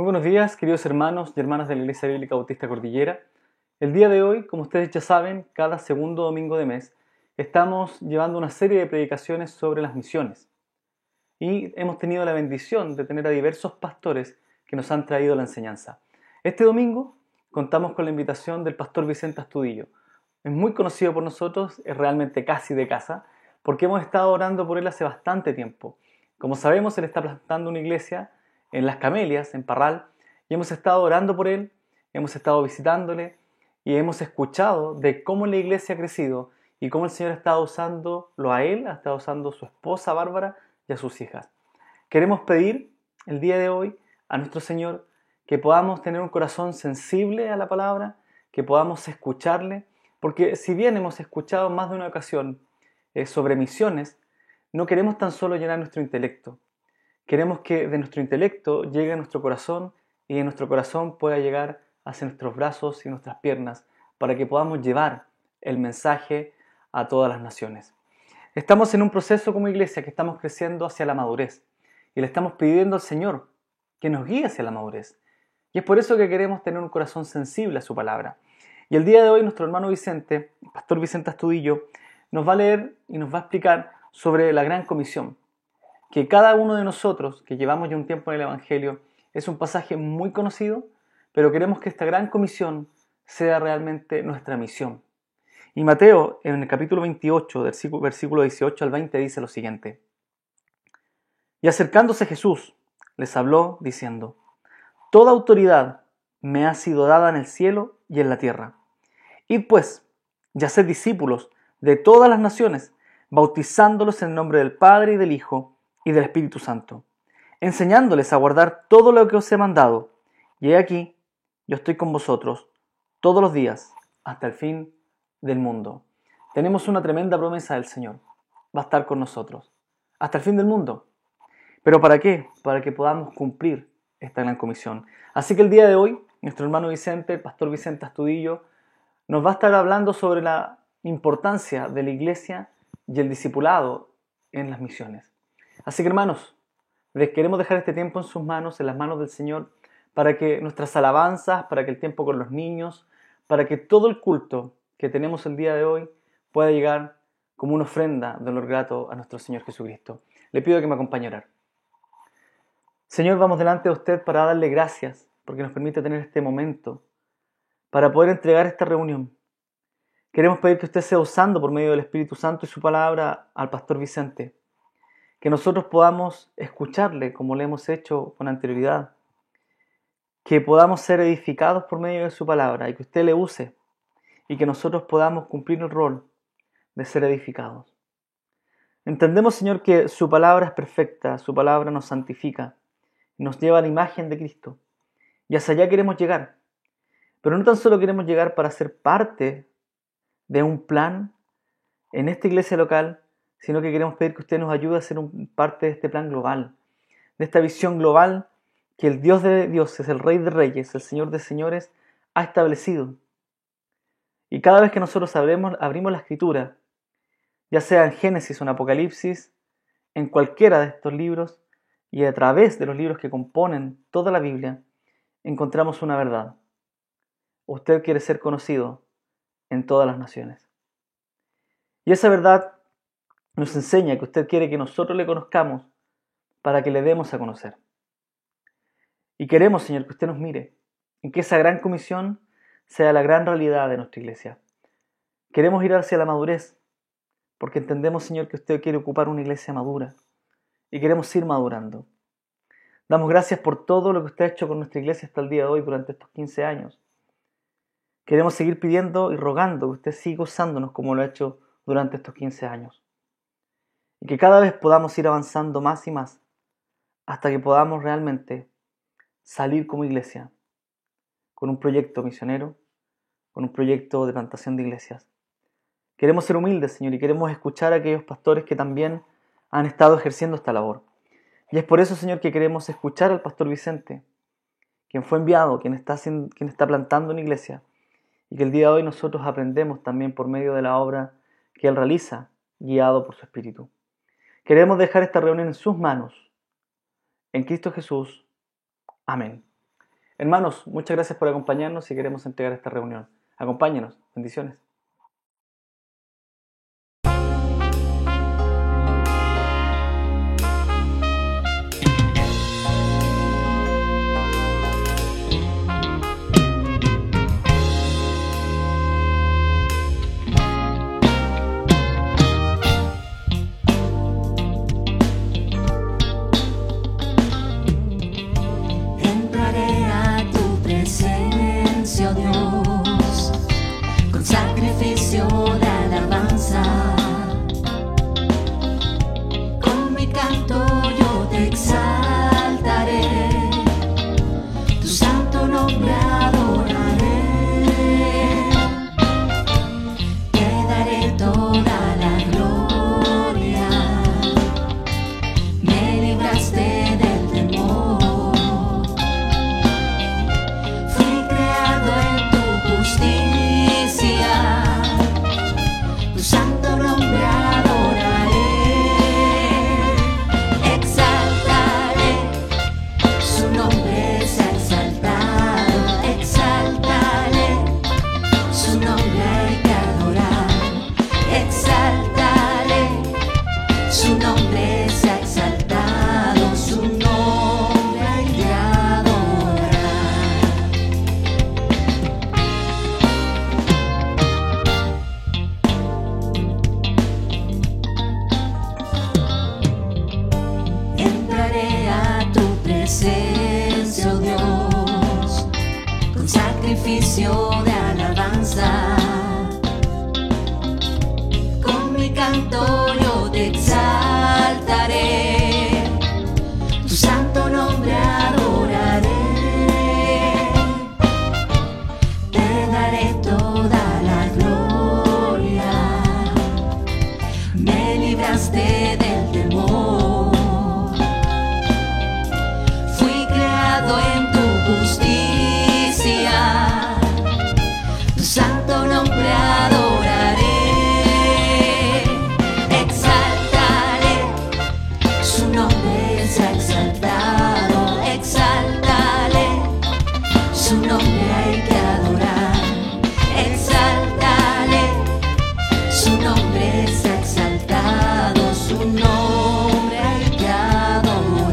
buenos días, queridos hermanos y hermanas de la Iglesia Bíblica Bautista Cordillera. El día de hoy, como ustedes ya saben, cada segundo domingo de mes estamos llevando una serie de predicaciones sobre las misiones. Y hemos tenido la bendición de tener a diversos pastores que nos han traído la enseñanza. Este domingo contamos con la invitación del pastor Vicente Astudillo. Es muy conocido por nosotros, es realmente casi de casa, porque hemos estado orando por él hace bastante tiempo. Como sabemos, él está plantando una iglesia en Las Camelias, en Parral, y hemos estado orando por él, hemos estado visitándole y hemos escuchado de cómo la iglesia ha crecido y cómo el Señor ha estado usándolo a él, ha estado usando a su esposa Bárbara y a sus hijas. Queremos pedir el día de hoy a nuestro Señor que podamos tener un corazón sensible a la palabra, que podamos escucharle, porque si bien hemos escuchado más de una ocasión sobre misiones, no queremos tan solo llenar nuestro intelecto. Queremos que de nuestro intelecto llegue a nuestro corazón y de nuestro corazón pueda llegar hacia nuestros brazos y nuestras piernas para que podamos llevar el mensaje a todas las naciones. Estamos en un proceso como iglesia que estamos creciendo hacia la madurez y le estamos pidiendo al Señor que nos guíe hacia la madurez. Y es por eso que queremos tener un corazón sensible a su palabra. Y el día de hoy nuestro hermano Vicente, el pastor Vicente Astudillo, nos va a leer y nos va a explicar sobre la Gran Comisión. Que cada uno de nosotros, que llevamos ya un tiempo en el Evangelio, es un pasaje muy conocido, pero queremos que esta gran comisión sea realmente nuestra misión. Y Mateo, en el capítulo 28, versículo 18 al 20, dice lo siguiente. Y acercándose Jesús, les habló diciendo, Toda autoridad me ha sido dada en el cielo y en la tierra. Id pues, y haced discípulos de todas las naciones, bautizándolos en el nombre del Padre y del Hijo y del Espíritu Santo, enseñándoles a guardar todo lo que os he mandado. Y he aquí, yo estoy con vosotros todos los días hasta el fin del mundo. Tenemos una tremenda promesa del Señor. Va a estar con nosotros hasta el fin del mundo. ¿Pero para qué? Para que podamos cumplir esta gran comisión. Así que el día de hoy, nuestro hermano Vicente, el pastor Vicente Astudillo, nos va a estar hablando sobre la importancia de la iglesia y el discipulado en las misiones. Así que hermanos, les queremos dejar este tiempo en sus manos, en las manos del Señor, para que nuestras alabanzas, para que el tiempo con los niños, para que todo el culto que tenemos el día de hoy pueda llegar como una ofrenda de honor grato a nuestro Señor Jesucristo. Le pido que me acompañe a orar. Señor, vamos delante de usted para darle gracias, porque nos permite tener este momento, para poder entregar esta reunión. Queremos pedir que usted sea usando por medio del Espíritu Santo y su palabra al pastor Vicente. Que nosotros podamos escucharle como le hemos hecho con anterioridad. Que podamos ser edificados por medio de su palabra y que usted le use. Y que nosotros podamos cumplir el rol de ser edificados. Entendemos, Señor, que su palabra es perfecta, su palabra nos santifica, nos lleva a la imagen de Cristo. Y hacia allá queremos llegar. Pero no tan solo queremos llegar para ser parte de un plan en esta iglesia local, sino que queremos pedir que usted nos ayude a ser parte de este plan global, de esta visión global que el Dios de dioses, el Rey de reyes, el Señor de señores, ha establecido. Y cada vez que nosotros abrimos la Escritura, ya sea en Génesis o en Apocalipsis, en cualquiera de estos libros, y a través de los libros que componen toda la Biblia, encontramos una verdad. Usted quiere ser conocido en todas las naciones. Y esa verdad nos enseña que usted quiere que nosotros le conozcamos para que le demos a conocer. Y queremos, Señor, que usted nos mire y que esa gran comisión sea la gran realidad de nuestra iglesia. Queremos ir hacia la madurez porque entendemos, Señor, que usted quiere ocupar una iglesia madura y queremos ir madurando. Damos gracias por todo lo que usted ha hecho con nuestra iglesia hasta el día de hoy durante estos 15 años. Queremos seguir pidiendo y rogando que usted siga usándonos como lo ha hecho durante estos 15 años. Y que cada vez podamos ir avanzando más y más hasta que podamos realmente salir como iglesia con un proyecto misionero, con un proyecto de plantación de iglesias. Queremos ser humildes, Señor, y queremos escuchar a aquellos pastores que también han estado ejerciendo esta labor. Y es por eso, Señor, que queremos escuchar al pastor Vicente, quien fue enviado, quien está plantando una iglesia, y que el día de hoy nosotros aprendemos también por medio de la obra que él realiza, guiado por su Espíritu. Queremos dejar esta reunión en sus manos. En Cristo Jesús. Amén. Hermanos, muchas gracias por acompañarnos y queremos entregar esta reunión. Acompáñenos. Bendiciones. Entraré a tu presencia, oh Dios, con sacrificio de alabanza. Con mi canto yo te exaltaré, tu santo nombre adoraré. Te daré toda la gloria, me libraste del temor. Fui creado en tu justicia, tu santo nombre adoraré. Exaltaré, su nombre sea exaltado. Exaltaré, su nombre hay que adorar. Exaltaré, su nombre sea exaltado. Su nombre hay que adorar. Entraré a tu presencia, oh Dios, con sacrificio de alabanza. Con mi canto yo te exaltaré, tu santo nombre adoraré. Te daré toda la gloria, me libraste del temor. Fui creado en tu justicia, tu santo nombre adoraré. Exaltaré, su nombre sea exaltado. Exaltaré, su nombre hay que adorar. Exaltaré, su nombre sea exaltado. Su nombre hay que adorar.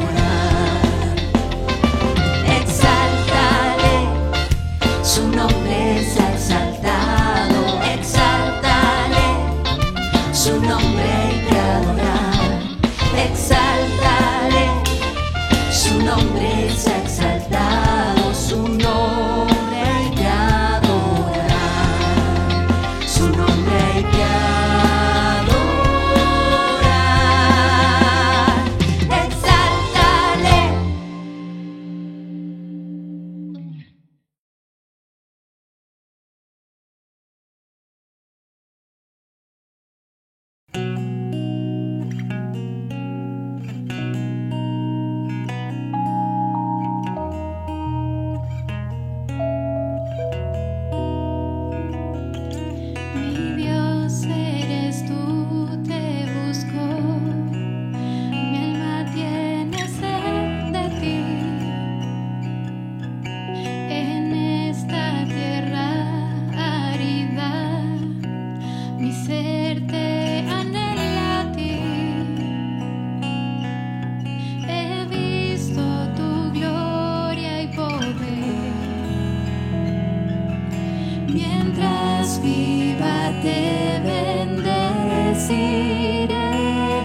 Exaltaré, su nombre sea exaltado. Exaltaré, su nombre hay que adorar. Exaltaré, su nombre sea exaltado. Su nombre hay que adorar. Su nombre hay que adorar. Exaltaré. Mi Dios eres tú, te busco, mi alma tiene sed de ti. En esta tierra árida, mi ser te anhela a ti. He visto tu gloria y poder. Mientras viva te bendeciré,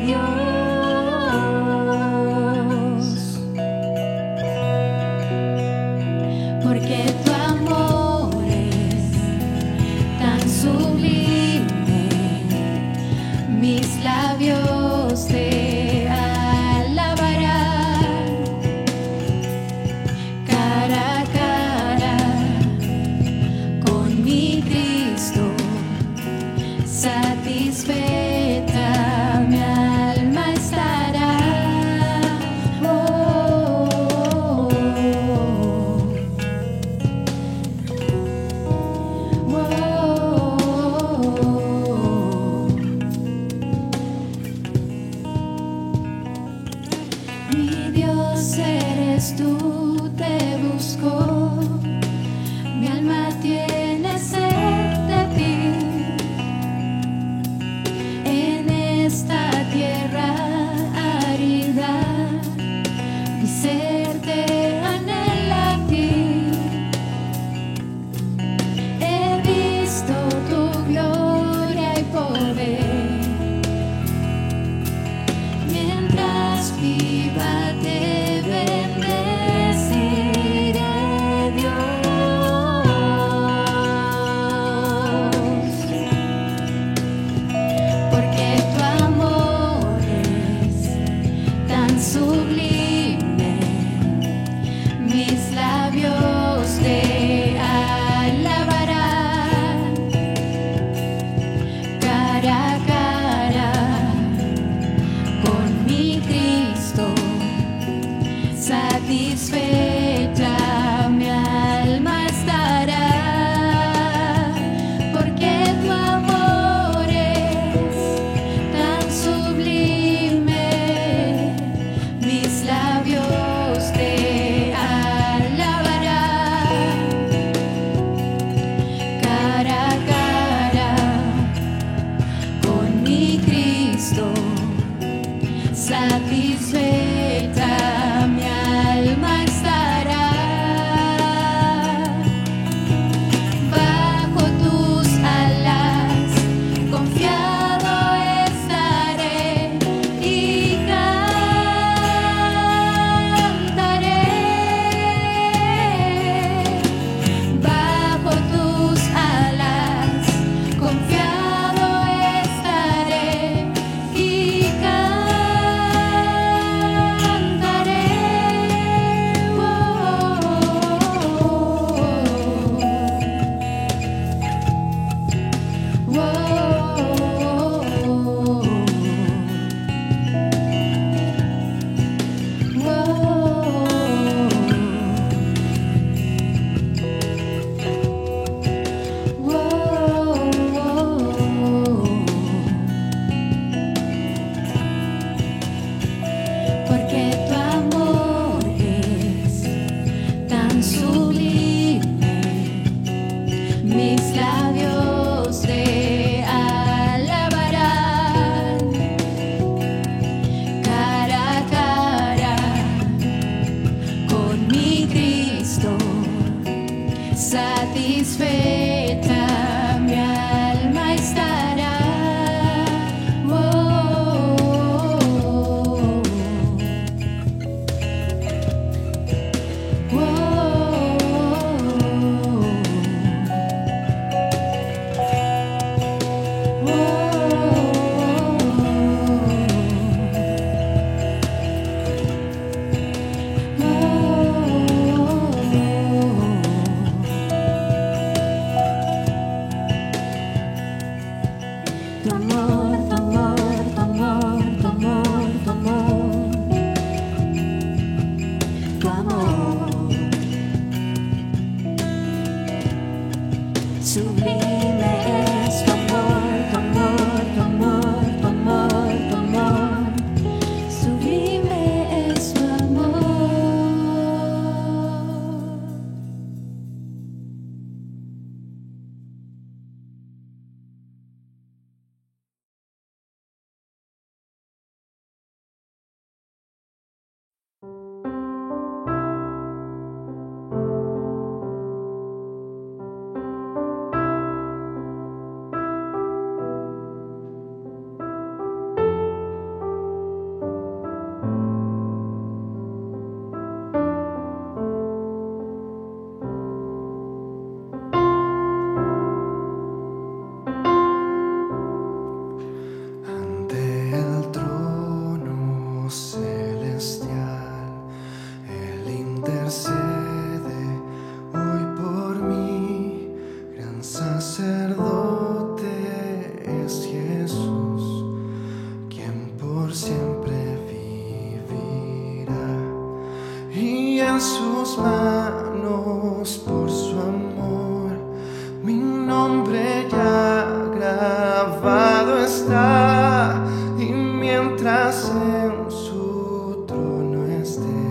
Dios, porque tu amor es tan sublime. Mis labios te alabarán cara a cara con mi Cristo. Satisfecha mi alma estará. Oh, oh, oh, oh. Cristo, satisfecha mi alma estará. Bajo tus alas confiado estaré y cantaré. Bajo tus alas confiado estaré y cantaré. Porque tu amor es tan sublime, mis labios te alabarán. Cara a cara con mi Cristo, satisfecha mi alma estará. Tu amor, tu amor, tu amor, tu amor, tu amor, tu amor. Sublime es tu amor, tu amor, tu amor, tu amor, tu amor. Sublime es tu amor. Ante el trono celestial, Él intercede hoy por mí. Gran sacerdote es Jesús, quien por siempre vivirá. Y en sus manos, por su amor, mi nombre ya grabado está. Y mientras en su trono esté,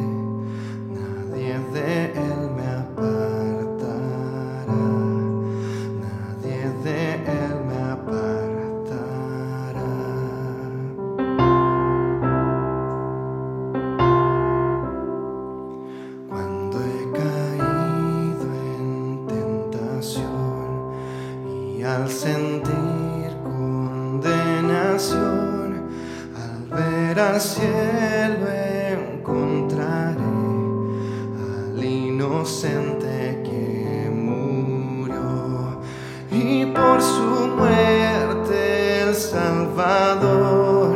nadie de él me apartará. Nadie de él me apartará. Cuando he caído en tentación y al sentir condenación, al ver al cielo encontraré al inocente que murió. Y por su muerte el Salvador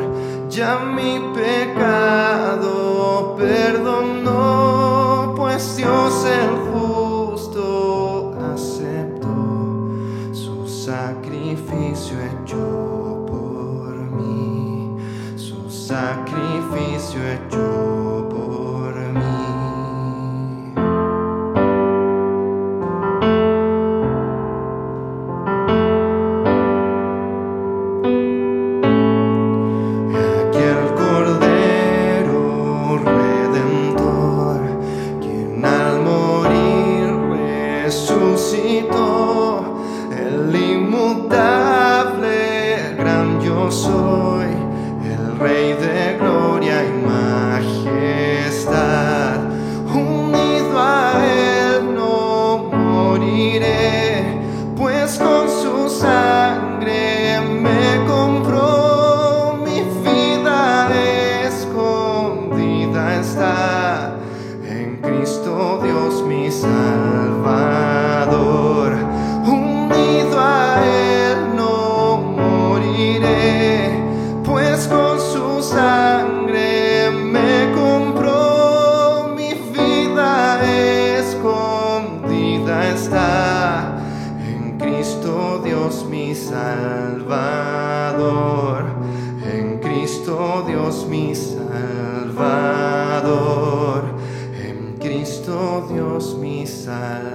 ya mi pecado perdonó, pues Dios el justo aceptó su sacrificio hecho por mí, su sacrificio hecho por mí. Aquel Cordero Redentor, quien al morir resucitó, el inmutable gran yo soy, Cristo Dios mi Salvador, en Cristo Dios mi Salvador.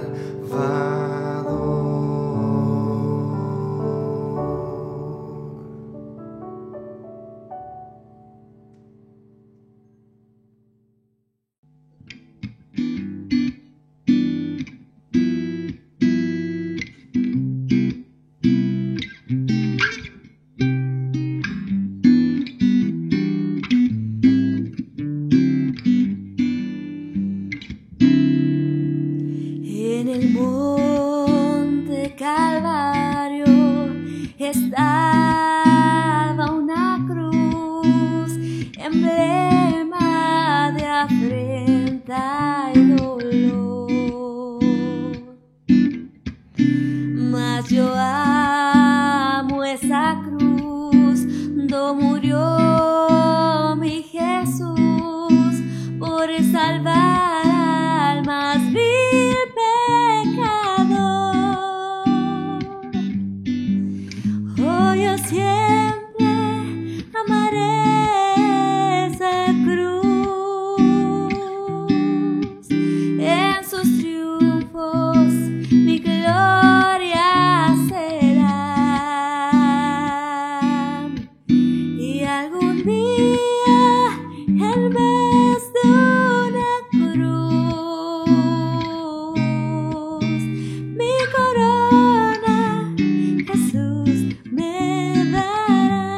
En el monte Calvario estaba una cruz, emblema de afrenta y dolor. Mas yo amo esa cruz, do murió mi Jesús por salvar al más vil pecador. Oh, yo siempre amaré esa cruz, en sus triunfos mi gloria será. Y algún día en vez de una cruz, mi corona Jesús me dará.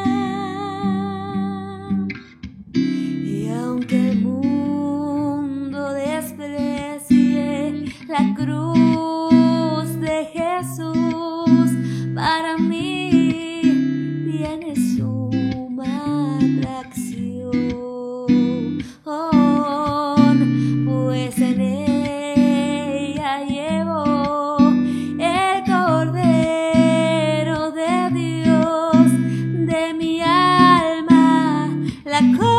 Y aunque el mundo desprecie la cruz de Jesús, para mí tiene suma atracción, pues en ella llevo el Cordero de Dios de mi alma, la condenación.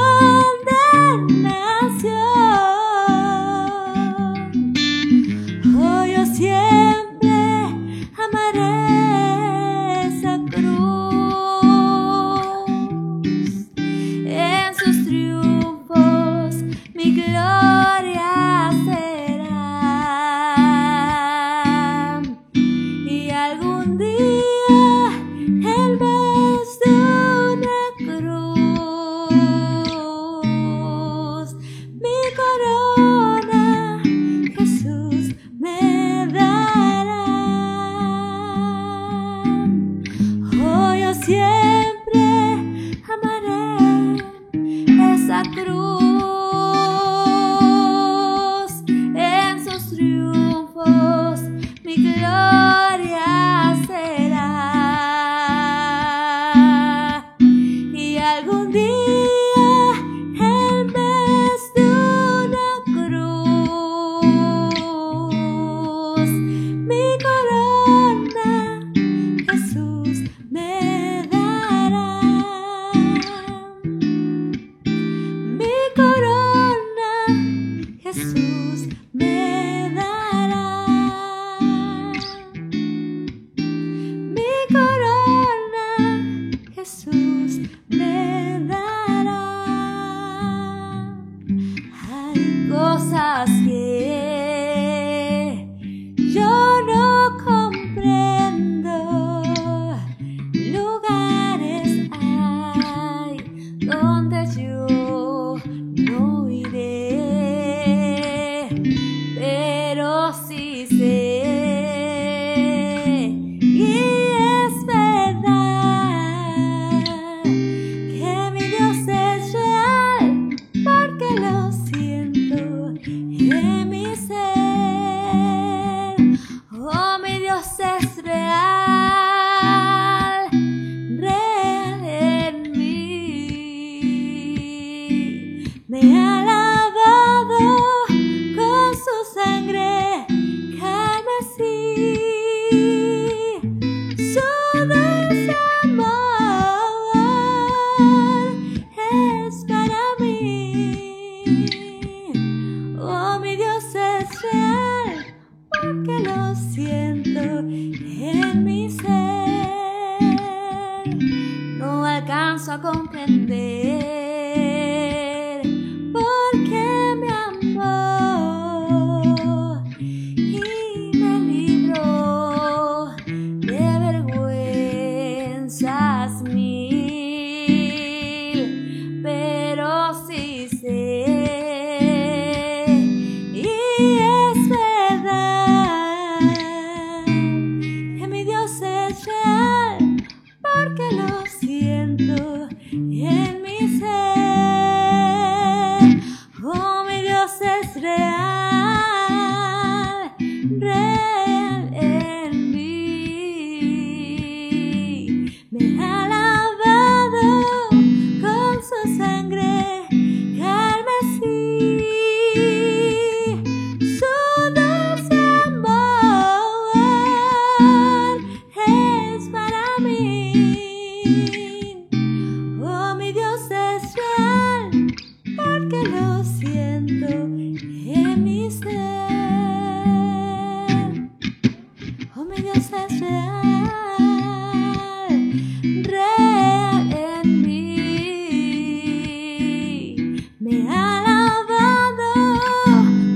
Oh, yo siempre amaré esa cruz, en sus triunfos mi gloria será. Y algún día en vez de una cruz, mi corona Jesús me dará. Oh, yo siempre amaré esa cruz, en sus triunfos mi gloria será. Y algún día en vez de una cruz, mi corona Jesús me dará. Mi corona Jesús me dará. Mi corona Jesús me dará. Hay cosas que yo no comprendo, lugares hay donde yo no iré, pero sí sé, y es verdad, que mi Dios es real, porque lo siento en mi ser. Oh, mi Dios es real, real en mí. Me ha lavado con su sangre carmesí. Su dulce amor es para mí. Oh, mi Dios es real, porque lo siento en mi ser. No alcanzo a comprender en mi ser. Oh, mi Dios es real, real en mí. Me ha lavado con su sangre carmesí. Su dulce amor es para mí. Oh, mi Dios es real, porque lo siento en mi ser. Oh, mi Dios es real, real en mí. Me ha lavado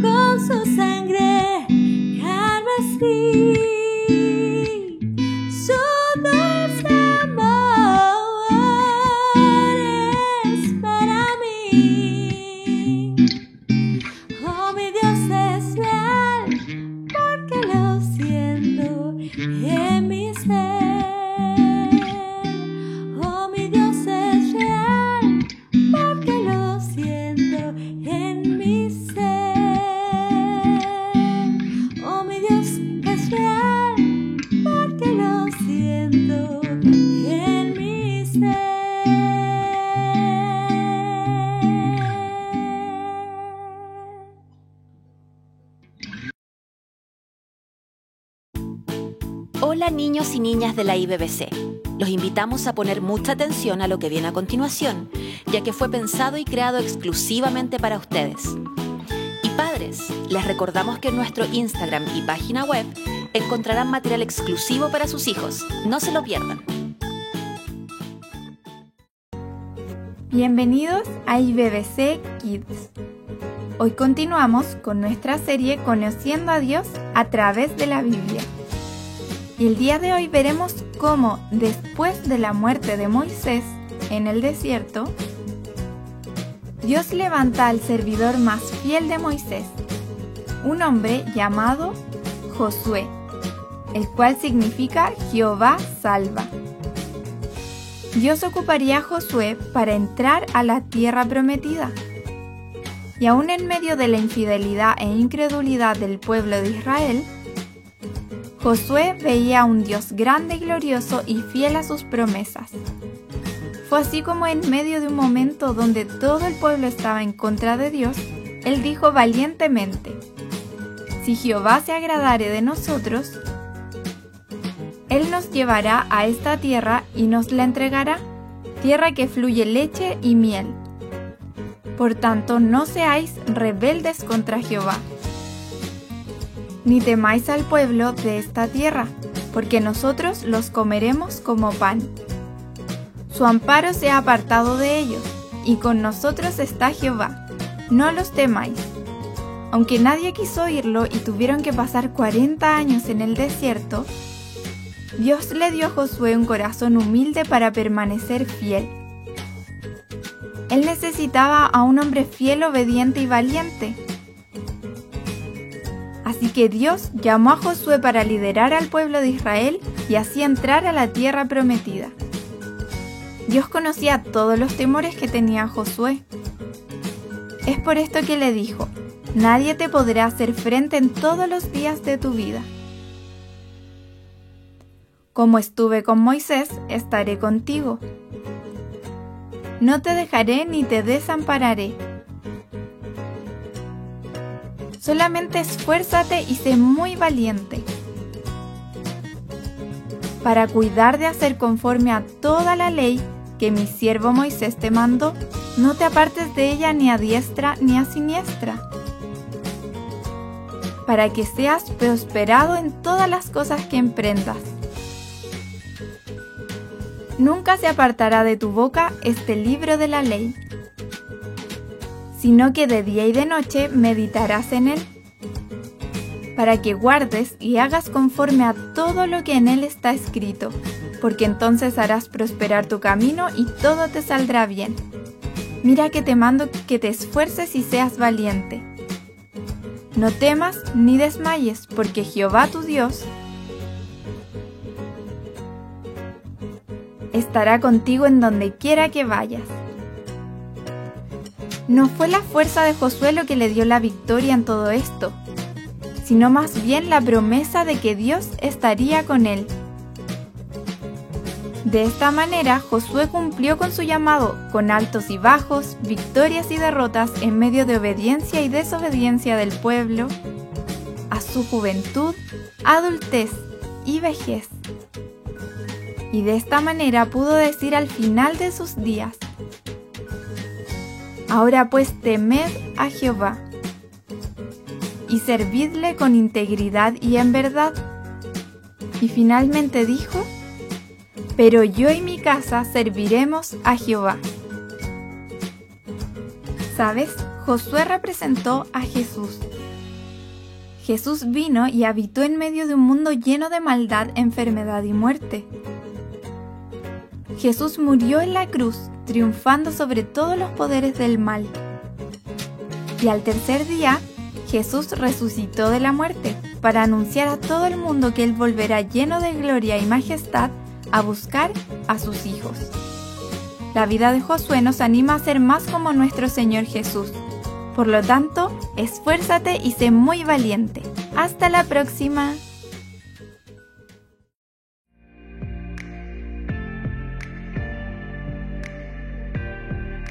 con su sangre carmesí. Su dulce amor es para mí. Oh, mi Dios es real, porque lo siento en mi ser. Oh, mi Dios es real, porque lo siento en mi ser. Oh, mi Dios es real, porque lo siento en mi ser. Hola niños y niñas de la IBBC. Los invitamos a poner mucha atención a lo que viene a continuación, ya que fue pensado y creado exclusivamente para ustedes. Y padres, les recordamos que en nuestro Instagram y página web encontrarán material exclusivo para sus hijos. No se lo pierdan. Bienvenidos a IBBC Kids. Hoy continuamos con nuestra serie Conociendo a Dios a través de la Biblia. Y el día de hoy veremos cómo, después de la muerte de Moisés en el desierto, Dios levanta al servidor más fiel de Moisés, un hombre llamado Josué, el cual significa Jehová salva. Dios ocuparía a Josué para entrar a la tierra prometida. Y aún en medio de la infidelidad e incredulidad del pueblo de Israel, Josué veía a un Dios grande y glorioso y fiel a sus promesas. Fue así como en medio de un momento donde todo el pueblo estaba en contra de Dios, él dijo valientemente: si Jehová se agradare de nosotros, Él nos llevará a esta tierra y nos la entregará, tierra que fluye leche y miel. Por tanto, no seáis rebeldes contra Jehová, ni temáis al pueblo de esta tierra, porque nosotros los comeremos como pan. Su amparo se ha apartado de ellos, y con nosotros está Jehová. No los temáis. Aunque nadie quiso oírlo y tuvieron que pasar 40 años en el desierto, Dios le dio a Josué un corazón humilde para permanecer fiel. Él necesitaba a un hombre fiel, obediente y valiente. Así que Dios llamó a Josué para liderar al pueblo de Israel y así entrar a la tierra prometida. Dios conocía todos los temores que tenía Josué. Es por esto que le dijo: nadie te podrá hacer frente en todos los días de tu vida. Como estuve con Moisés, estaré contigo. No te dejaré ni te desampararé. Solamente esfuérzate y sé muy valiente para cuidar de hacer conforme a toda la ley que mi siervo Moisés te mandó. No te apartes de ella ni a diestra ni a siniestra, para que seas prosperado en todas las cosas que emprendas. Nunca se apartará de tu boca este libro de la ley, sino que de día y de noche meditarás en él, para que guardes y hagas conforme a todo lo que en él está escrito, porque entonces harás prosperar tu camino y todo te saldrá bien. Mira que te mando que te esfuerces y seas valiente. No temas ni desmayes, porque Jehová tu Dios, estará contigo en donde quiera que vayas. No fue la fuerza de Josué lo que le dio la victoria en todo esto, sino más bien la promesa de que Dios estaría con él. De esta manera, Josué cumplió con su llamado, con altos y bajos, victorias y derrotas en medio de obediencia y desobediencia del pueblo, a su juventud, adultez y vejez. Y de esta manera pudo decir al final de sus días: ahora pues temed a Jehová, y servidle con integridad y en verdad. Y finalmente dijo: pero yo y mi casa serviremos a Jehová. ¿Sabes? Josué representó a Jesús. Jesús vino y habitó en medio de un mundo lleno de maldad, enfermedad y muerte. Jesús murió en la cruz, triunfando sobre todos los poderes del mal. Y al tercer día, Jesús resucitó de la muerte para anunciar a todo el mundo que Él volverá lleno de gloria y majestad a buscar a sus hijos. La vida de Josué nos anima a ser más como nuestro Señor Jesús. Por lo tanto, esfuérzate y sé muy valiente. ¡Hasta la próxima!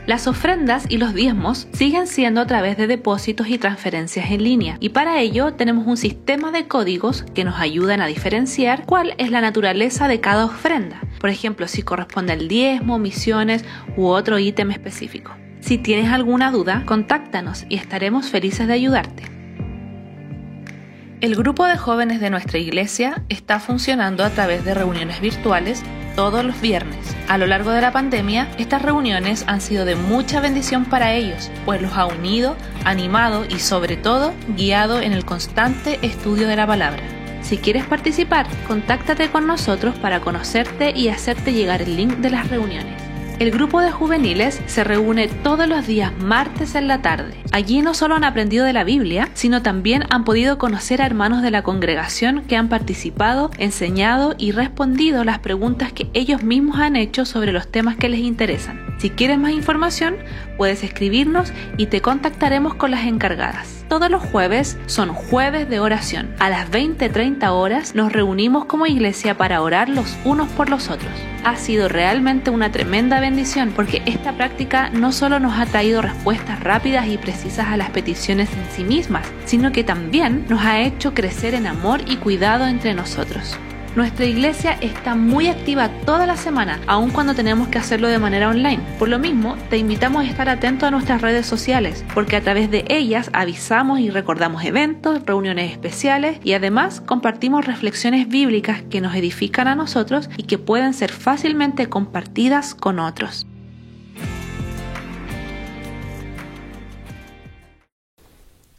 Las ofrendas y los diezmos siguen siendo a través de depósitos y transferencias en línea, y para ello tenemos un sistema de códigos que nos ayudan a diferenciar cuál es la naturaleza de cada ofrenda. Por ejemplo, si corresponde al diezmo, misiones u otro ítem específico. Si tienes alguna duda, contáctanos y estaremos felices de ayudarte. El grupo de jóvenes de nuestra iglesia está funcionando a través de reuniones virtuales todos los viernes. A lo largo de la pandemia, estas reuniones han sido de mucha bendición para ellos, pues los ha unido, animado y sobre todo guiado en el constante estudio de la palabra. Si quieres participar, contáctate con nosotros para conocerte y hacerte llegar el link de las reuniones. El grupo de juveniles se reúne todos los días martes en la tarde. Allí no solo han aprendido de la Biblia, sino también han podido conocer a hermanos de la congregación que han participado, enseñado y respondido las preguntas que ellos mismos han hecho sobre los temas que les interesan. Si quieres más información, puedes escribirnos y te contactaremos con las encargadas. Todos los jueves son jueves de oración. A las 20:30 horas nos reunimos como iglesia para orar los unos por los otros. Ha sido realmente una tremenda bendición porque esta práctica no solo nos ha traído respuestas rápidas y precisas a las peticiones en sí mismas, sino que también nos ha hecho crecer en amor y cuidado entre nosotros. Nuestra iglesia está muy activa toda la semana, aun cuando tenemos que hacerlo de manera online. Por lo mismo, te invitamos a estar atento a nuestras redes sociales, porque a través de ellas avisamos y recordamos eventos, reuniones especiales y además compartimos reflexiones bíblicas que nos edifican a nosotros y que pueden ser fácilmente compartidas con otros.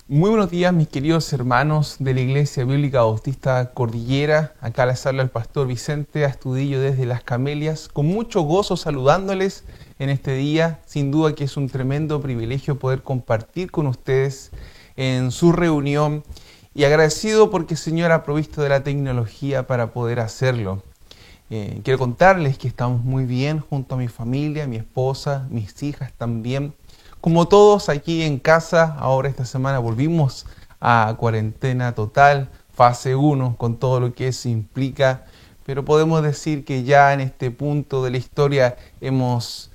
Muy buenos días, mis queridos hermanos de la Iglesia Bíblica Bautista Cordillera. Acá les habla el pastor Vicente Astudillo desde Las Camelias, con mucho gozo saludándoles en este día. Sin duda que es un tremendo privilegio poder compartir con ustedes en su reunión y agradecido porque el Señor ha provisto de la tecnología para poder hacerlo. Quiero contarles que estamos muy bien junto a mi familia, mi esposa, mis hijas también. Como todos aquí en casa, ahora esta semana volvimos a cuarentena total, fase 1, con todo lo que eso implica, pero podemos decir que ya en este punto de la historia hemos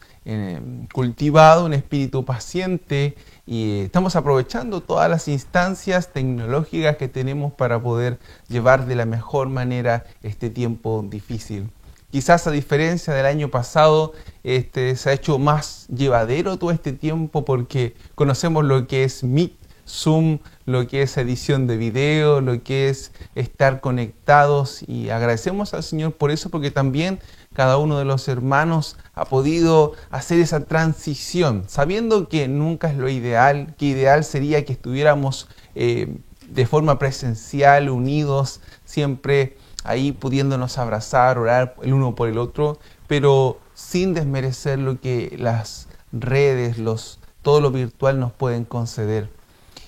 cultivado un espíritu paciente y estamos aprovechando todas las instancias tecnológicas que tenemos para poder llevar de la mejor manera este tiempo difícil. Quizás a diferencia del año pasado, se ha hecho más llevadero todo este tiempo porque conocemos lo que es Meet, Zoom, lo que es edición de video, lo que es estar conectados, y agradecemos al Señor por eso, porque también cada uno de los hermanos ha podido hacer esa transición, sabiendo que nunca es lo ideal, que ideal sería que estuviéramos de forma presencial, unidos, siempre ahí pudiéndonos abrazar, orar el uno por el otro, pero sin desmerecer lo que las redes, todo lo virtual nos pueden conceder.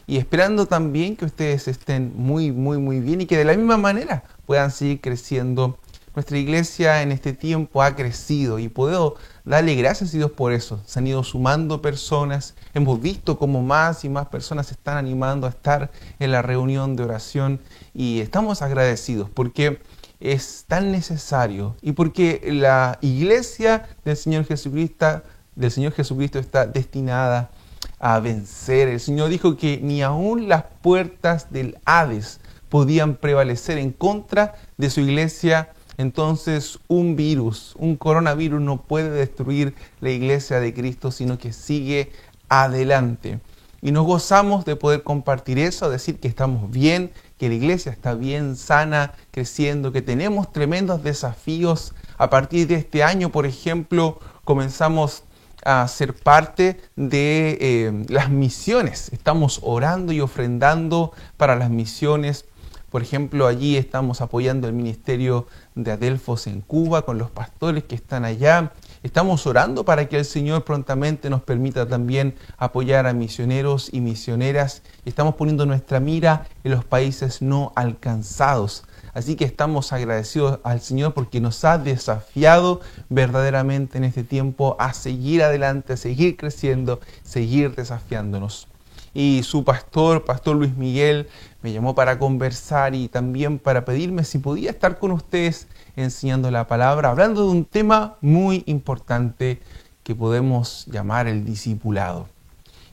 Y esperando también que ustedes estén muy bien y que de la misma manera puedan seguir creciendo Nuestra iglesia en este tiempo ha crecido y puedo darle gracias a Dios por eso. Se han ido sumando personas. Hemos visto cómo más y más personas se están animando a estar en la reunión de oración y estamos agradecidos porque es tan necesario y porque la iglesia del Señor Jesucristo está destinada a vencer. El Señor dijo que ni aún las puertas del Hades podían prevalecer en contra de su iglesia. Entonces un coronavirus no puede destruir la iglesia de Cristo, sino que sigue adelante. Y nos gozamos de poder compartir eso, decir que estamos bien, que la iglesia está bien, sana, creciendo, que tenemos tremendos desafíos. A partir de este año, por ejemplo, comenzamos a ser parte de las misiones. Estamos orando y ofrendando para las misiones. Por ejemplo, allí estamos apoyando el ministerio de Adelfos en Cuba con los pastores que están allá. Estamos orando para que el Señor prontamente nos permita también apoyar a misioneros y misioneras. Estamos poniendo nuestra mira en los países no alcanzados. Así que estamos agradecidos al Señor porque nos ha desafiado verdaderamente en este tiempo a seguir adelante, a seguir creciendo, seguir desafiándonos. Y su pastor Luis Miguel, me llamó para conversar y también para pedirme si podía estar con ustedes enseñando la palabra, hablando de un tema muy importante que podemos llamar el discipulado.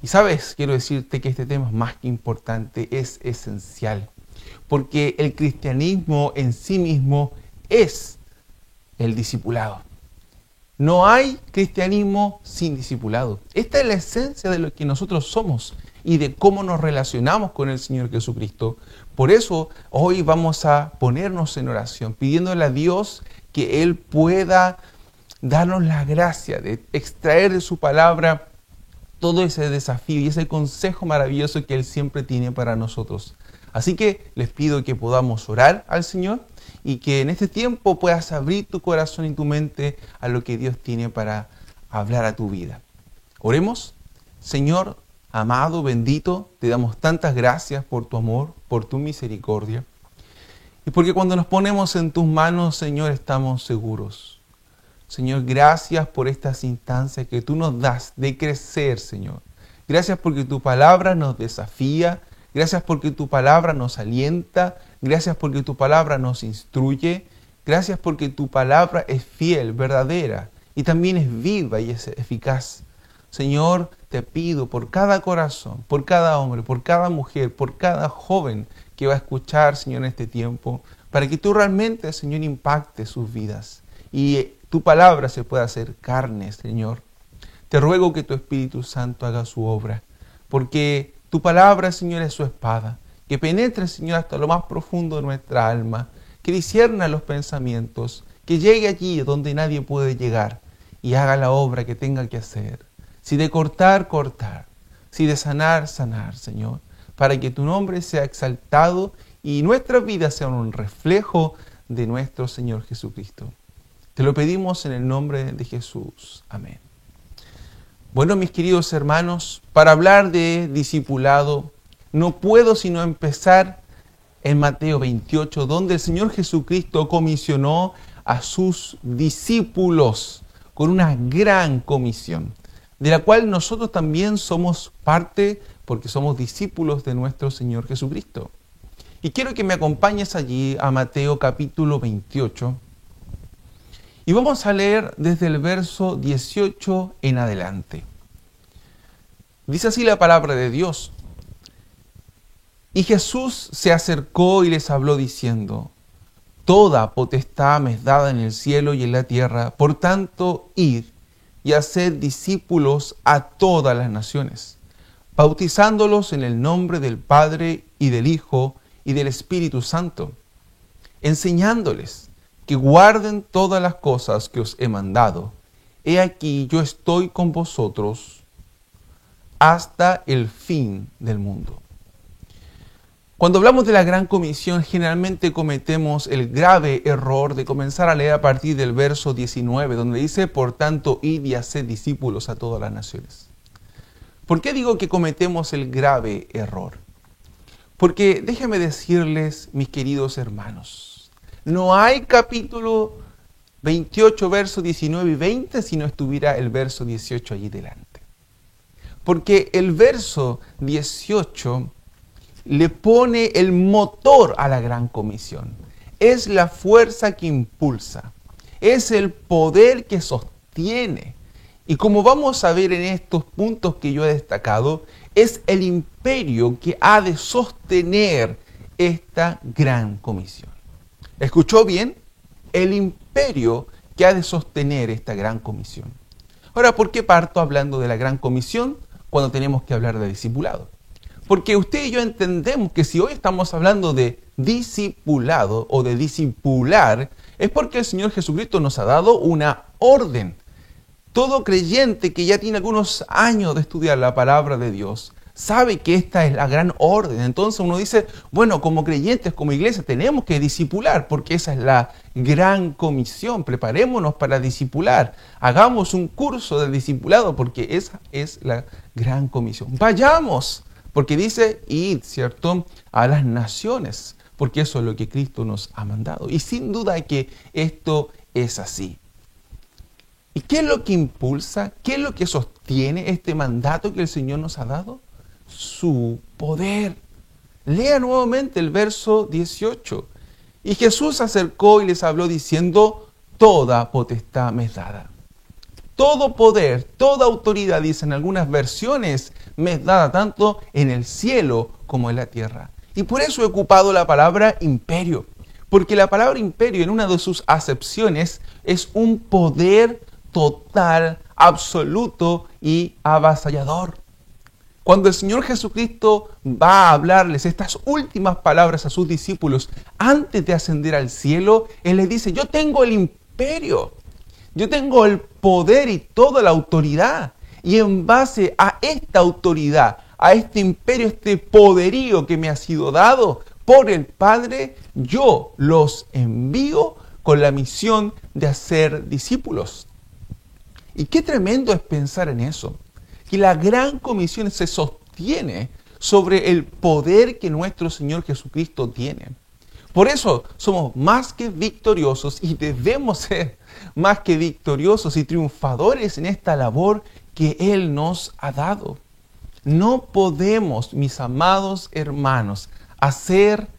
Y sabes, quiero decirte que este tema es más que importante, es esencial, porque el cristianismo en sí mismo es el discipulado. No hay cristianismo sin discipulado. Esta es la esencia de lo que nosotros somos y de cómo nos relacionamos con el Señor Jesucristo. Por eso hoy vamos a ponernos en oración, pidiéndole a Dios que Él pueda darnos la gracia de extraer de su palabra todo ese desafío y ese consejo maravilloso que Él siempre tiene para nosotros. Así que les pido que podamos orar al Señor y que en este tiempo puedas abrir tu corazón y tu mente a lo que Dios tiene para hablar a tu vida. Oremos. Señor amado, bendito, te damos tantas gracias por tu amor, por tu misericordia. Y porque cuando nos ponemos en tus manos, Señor, estamos seguros. Señor, gracias por estas instancias que tú nos das de crecer, Señor. Gracias porque tu palabra nos desafía. Gracias porque tu palabra nos alienta. Gracias porque tu palabra nos instruye. Gracias porque tu palabra es fiel, verdadera y también es viva y es eficaz. Señor, te pido por cada corazón, por cada hombre, por cada mujer, por cada joven que va a escuchar, Señor, en este tiempo, para que tú realmente, Señor, impactes sus vidas y tu palabra se pueda hacer carne, Señor. Te ruego que tu Espíritu Santo haga su obra, porque tu palabra, Señor, es su espada, que penetre, Señor, hasta lo más profundo de nuestra alma, que discierna los pensamientos, que llegue allí donde nadie puede llegar y haga la obra que tenga que hacer. Si de cortar, cortar. Si de sanar, sanar, Señor. Para que tu nombre sea exaltado y nuestras vidas sean un reflejo de nuestro Señor Jesucristo. Te lo pedimos en el nombre de Jesús. Amén. Bueno, mis queridos hermanos, para hablar de discipulado, no puedo sino empezar en Mateo 28, donde el Señor Jesucristo comisionó a sus discípulos con una gran comisión, de la cual nosotros también somos parte porque somos discípulos de nuestro Señor Jesucristo. Y quiero que me acompañes allí a Mateo capítulo 28 y vamos a leer desde el verso 18 en adelante. Dice así la palabra de Dios. Y Jesús se acercó y les habló diciendo: Toda potestad me es dada en el cielo y en la tierra, por tanto, id y haced discípulos a todas las naciones, bautizándolos en el nombre del Padre y del Hijo y del Espíritu Santo, enseñándoles que guarden todas las cosas que os he mandado. He aquí, yo estoy con vosotros hasta el fin del mundo. Cuando hablamos de la Gran Comisión, generalmente cometemos el grave error de comenzar a leer a partir del verso 19, donde dice, por tanto, id y haced discípulos a todas las naciones. ¿Por qué digo que cometemos el grave error? Porque déjenme decirles, mis queridos hermanos, No hay capítulo 28, versos 19 y 20 si no estuviera el verso 18 allí delante. Porque el verso 18 le pone el motor a la gran comisión. Es la fuerza que impulsa. Es el poder que sostiene. Y como vamos a ver en estos puntos que yo he destacado, es el imperio que ha de sostener esta gran comisión. ¿Escuchó bien? El imperio que ha de sostener esta gran comisión. Ahora, ¿por qué parto hablando de la gran comisión cuando tenemos que hablar de discipulado? Porque usted y yo entendemos que si hoy estamos hablando de discipulado o de discipular, es porque el Señor Jesucristo nos ha dado una orden. Todo creyente que ya tiene algunos años de estudiar la palabra de Dios sabe que esta es la gran orden. Entonces uno dice, bueno, como creyentes, como iglesia, tenemos que discipular, porque esa es la gran comisión. Preparémonos para discipular. Hagamos un curso de discipulado, porque esa es la gran comisión. Vayamos, porque dice, id, ¿cierto?, a las naciones, porque eso es lo que Cristo nos ha mandado. Y sin duda que esto es así. ¿Y qué es lo que impulsa? ¿Qué es lo que sostiene este mandato que el Señor nos ha dado? Su poder. Lea nuevamente el verso 18. Y Jesús se acercó y les habló diciendo, toda potestad me es dada. Todo poder, toda autoridad, dicen algunas versiones, me es dada tanto en el cielo como en la tierra. Y por eso he ocupado la palabra imperio. Porque la palabra imperio en una de sus acepciones es un poder total, absoluto y avasallador. Cuando el Señor Jesucristo va a hablarles estas últimas palabras a sus discípulos antes de ascender al cielo, Él les dice, yo tengo el imperio, yo tengo el poder y toda la autoridad. Y en base a esta autoridad, a este imperio, este poderío que me ha sido dado por el Padre, yo los envío con la misión de hacer discípulos. Y qué tremendo es pensar en eso, que la gran comisión se sostiene sobre el poder que nuestro Señor Jesucristo tiene. Por eso somos más que victoriosos y debemos ser más que victoriosos y triunfadores en esta labor que Él nos ha dado. No podemos, mis amados hermanos, hacer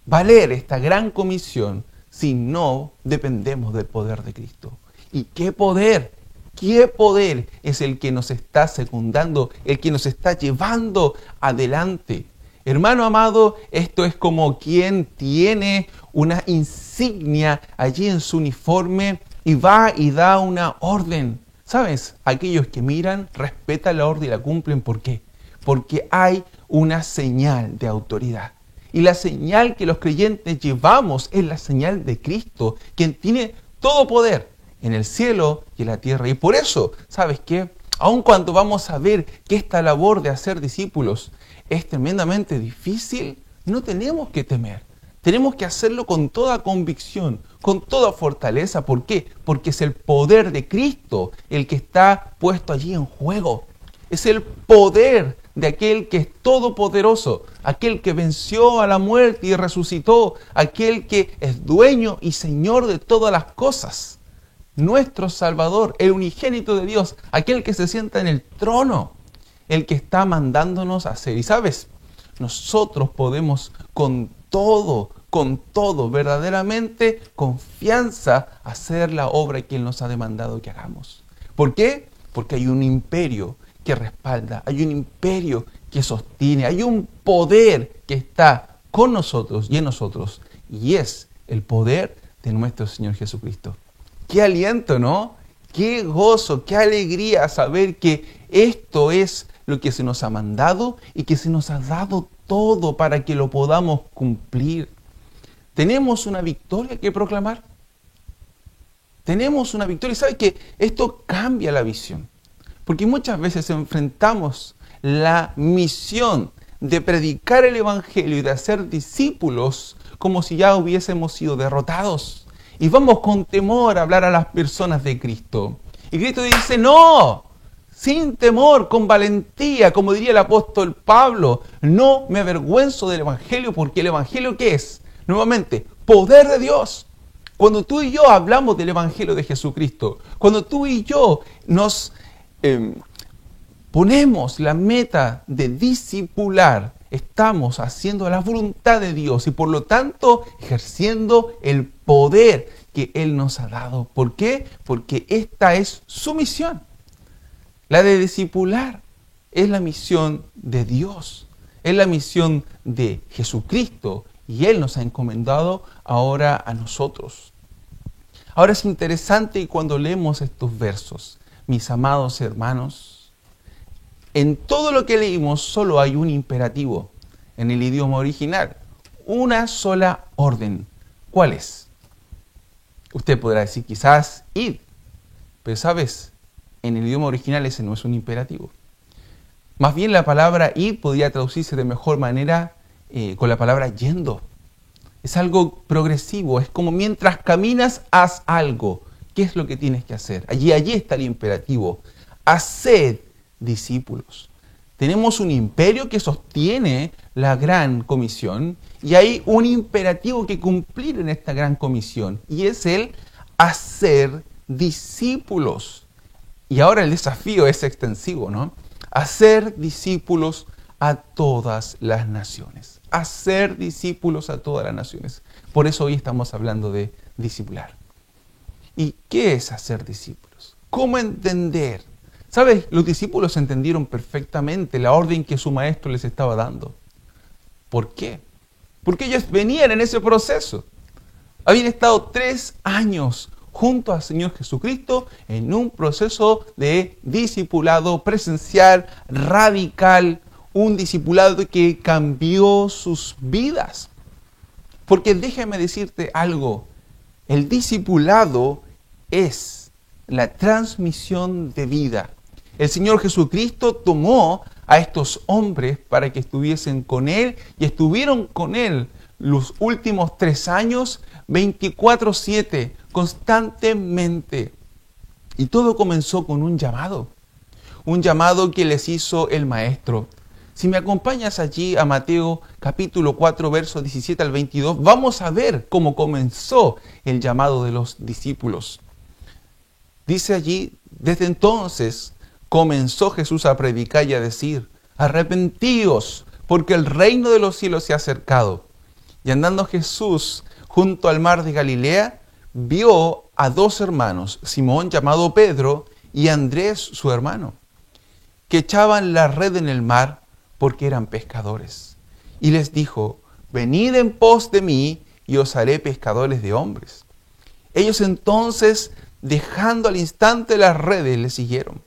valer esta gran comisión si no dependemos del poder de Cristo. ¿Y qué poder? ¿Qué poder es el que nos está secundando, el que nos está llevando adelante? Hermano amado, esto es como quien tiene una insignia allí en su uniforme y va y da una orden. ¿Sabes? Aquellos que miran, respetan la orden y la cumplen. ¿Por qué? Porque hay una señal de autoridad. Y la señal que los creyentes llevamos es la señal de Cristo, quien tiene todo poder en el cielo y en la tierra. Y por eso, ¿sabes qué? Aun cuando vamos a ver que esta labor de hacer discípulos es tremendamente difícil, no tenemos que temer. Tenemos que hacerlo con toda convicción, con toda fortaleza. ¿Por qué? Porque es el poder de Cristo el que está puesto allí en juego. Es el poder de aquel que es todopoderoso, aquel que venció a la muerte y resucitó, aquel que es dueño y señor de todas las cosas. Nuestro Salvador, el unigénito de Dios, aquel que se sienta en el trono, el que está mandándonos a hacer. Y sabes, nosotros podemos con todo, verdaderamente confianza, hacer la obra que Él nos ha demandado que hagamos. ¿Por qué? Porque hay un imperio que respalda, hay un imperio que sostiene, hay un poder que está con nosotros y en nosotros, y es el poder de nuestro Señor Jesucristo. ¡Qué aliento!, ¿no? ¡Qué gozo! ¡Qué alegría saber que esto es lo que se nos ha mandado y que se nos ha dado todo para que lo podamos cumplir! ¿Tenemos una victoria que proclamar? Tenemos una victoria. Y ¿sabe qué? Esto cambia la visión. Porque muchas veces enfrentamos la misión de predicar el Evangelio y de hacer discípulos como si ya hubiésemos sido derrotados. Y vamos con temor a hablar a las personas de Cristo. Y Cristo dice, no, sin temor, con valentía, como diría el apóstol Pablo, no me avergüenzo del Evangelio, porque el Evangelio, ¿qué es? Nuevamente, poder de Dios. Cuando tú y yo hablamos del Evangelio de Jesucristo, cuando tú y yo nos ponemos la meta de discipular, estamos haciendo la voluntad de Dios y por lo tanto ejerciendo el poder que Él nos ha dado. ¿Por qué? Porque esta es su misión. La de discipular es la misión de Dios, es la misión de Jesucristo y Él nos ha encomendado ahora a nosotros. Ahora es interesante cuando leemos estos versos, mis amados hermanos, en todo lo que leímos solo hay un imperativo en el idioma original, una sola orden. ¿Cuál es? Usted podrá decir quizás id, pero sabes, en el idioma original ese no es un imperativo. Más bien la palabra id podría traducirse de mejor manera con la palabra yendo. Es algo progresivo, es como mientras caminas, haz algo. ¿Qué es lo que tienes que hacer? Allí está el imperativo. Haced discípulos. Tenemos un imperio que sostiene la gran comisión y hay un imperativo que cumplir en esta gran comisión y es el hacer discípulos. Y ahora el desafío es extensivo, ¿no? Hacer discípulos a todas las naciones. Hacer discípulos a todas las naciones. Por eso hoy estamos hablando de discipular. ¿Y qué es hacer discípulos? ¿Cómo entender? ¿Sabes? Los discípulos entendieron perfectamente la orden que su maestro les estaba dando. ¿Por qué? Porque ellos venían en ese proceso. Habían estado 3 años junto al Señor Jesucristo en un proceso de discipulado presencial, radical, un discipulado que cambió sus vidas. Porque déjame decirte algo, el discipulado es la transmisión de vida. El Señor Jesucristo tomó a estos hombres para que estuviesen con Él y estuvieron con Él los últimos 3 años, 24/7, constantemente. Y todo comenzó con un llamado que les hizo el Maestro. Si me acompañas allí a Mateo capítulo 4, versos 17 al 22, vamos a ver cómo comenzó el llamado de los discípulos. Dice allí, desde entonces comenzó Jesús a predicar y a decir, arrepentíos, porque el reino de los cielos se ha acercado. Y andando Jesús junto al mar de Galilea, vio a 2 hermanos, Simón llamado Pedro y Andrés su hermano, que echaban la red en el mar porque eran pescadores. Y les dijo, venid en pos de mí y os haré pescadores de hombres. Ellos entonces, dejando al instante las redes, le siguieron.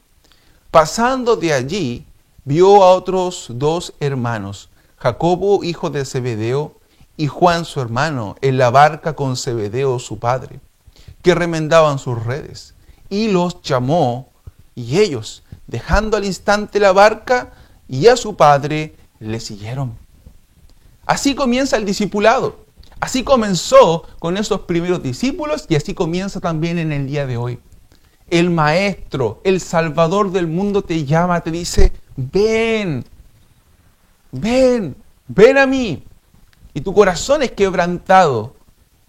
Pasando de allí, vio a otros 2 hermanos, Jacobo, hijo de Zebedeo, y Juan, su hermano, en la barca con Zebedeo, su padre, que remendaban sus redes. Y los llamó, y ellos, dejando al instante la barca y a su padre, le siguieron. Así comienza el discipulado. Así comenzó con esos primeros discípulos y así comienza también en el día de hoy. El Maestro, el Salvador del mundo te llama, te dice, ven a mí. Y tu corazón es quebrantado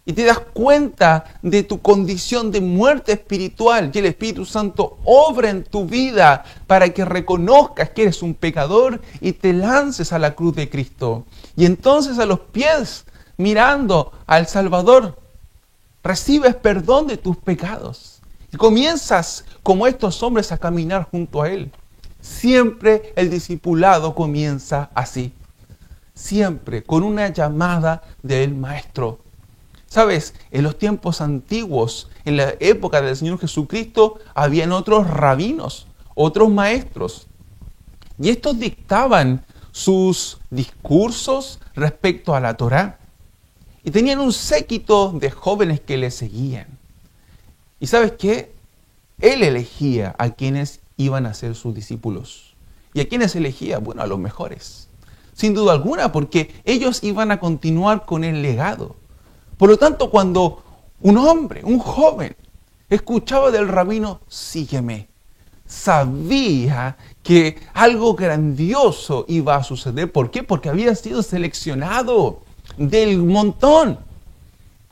y te das cuenta de tu condición de muerte espiritual y el Espíritu Santo obra en tu vida para que reconozcas que eres un pecador y te lances a la cruz de Cristo. Y entonces a los pies, mirando al Salvador, recibes perdón de tus pecados. Y comienzas, como estos hombres, a caminar junto a Él. Siempre el discipulado comienza así. Siempre con una llamada del Maestro. ¿Sabes? En los tiempos antiguos, en la época del Señor Jesucristo, habían otros rabinos, otros maestros. Y estos dictaban sus discursos respecto a la Torá. Y tenían un séquito de jóvenes que le seguían. ¿Y sabes qué? Él elegía a quienes iban a ser sus discípulos. ¿Y a quiénes elegía? Bueno, a los mejores. Sin duda alguna, porque ellos iban a continuar con el legado. Por lo tanto, cuando un hombre, un joven, escuchaba del rabino, sígueme, sabía que algo grandioso iba a suceder. ¿Por qué? Porque había sido seleccionado del montón.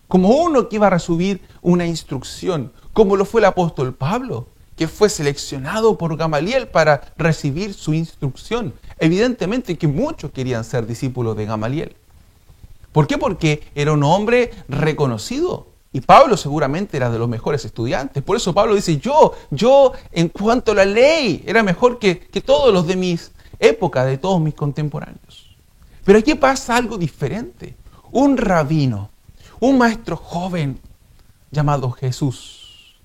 como uno que iba a recibir una instrucción, como lo fue el apóstol Pablo, que fue seleccionado por Gamaliel para recibir su instrucción. Evidentemente que muchos querían ser discípulos de Gamaliel. ¿Por qué? Porque era un hombre reconocido. Y Pablo seguramente era de los mejores estudiantes. Por eso Pablo dice, yo en cuanto a la ley, era mejor que todos los de mis épocas, de todos mis contemporáneos. Pero aquí pasa algo diferente. Un rabino, un maestro joven llamado Jesús,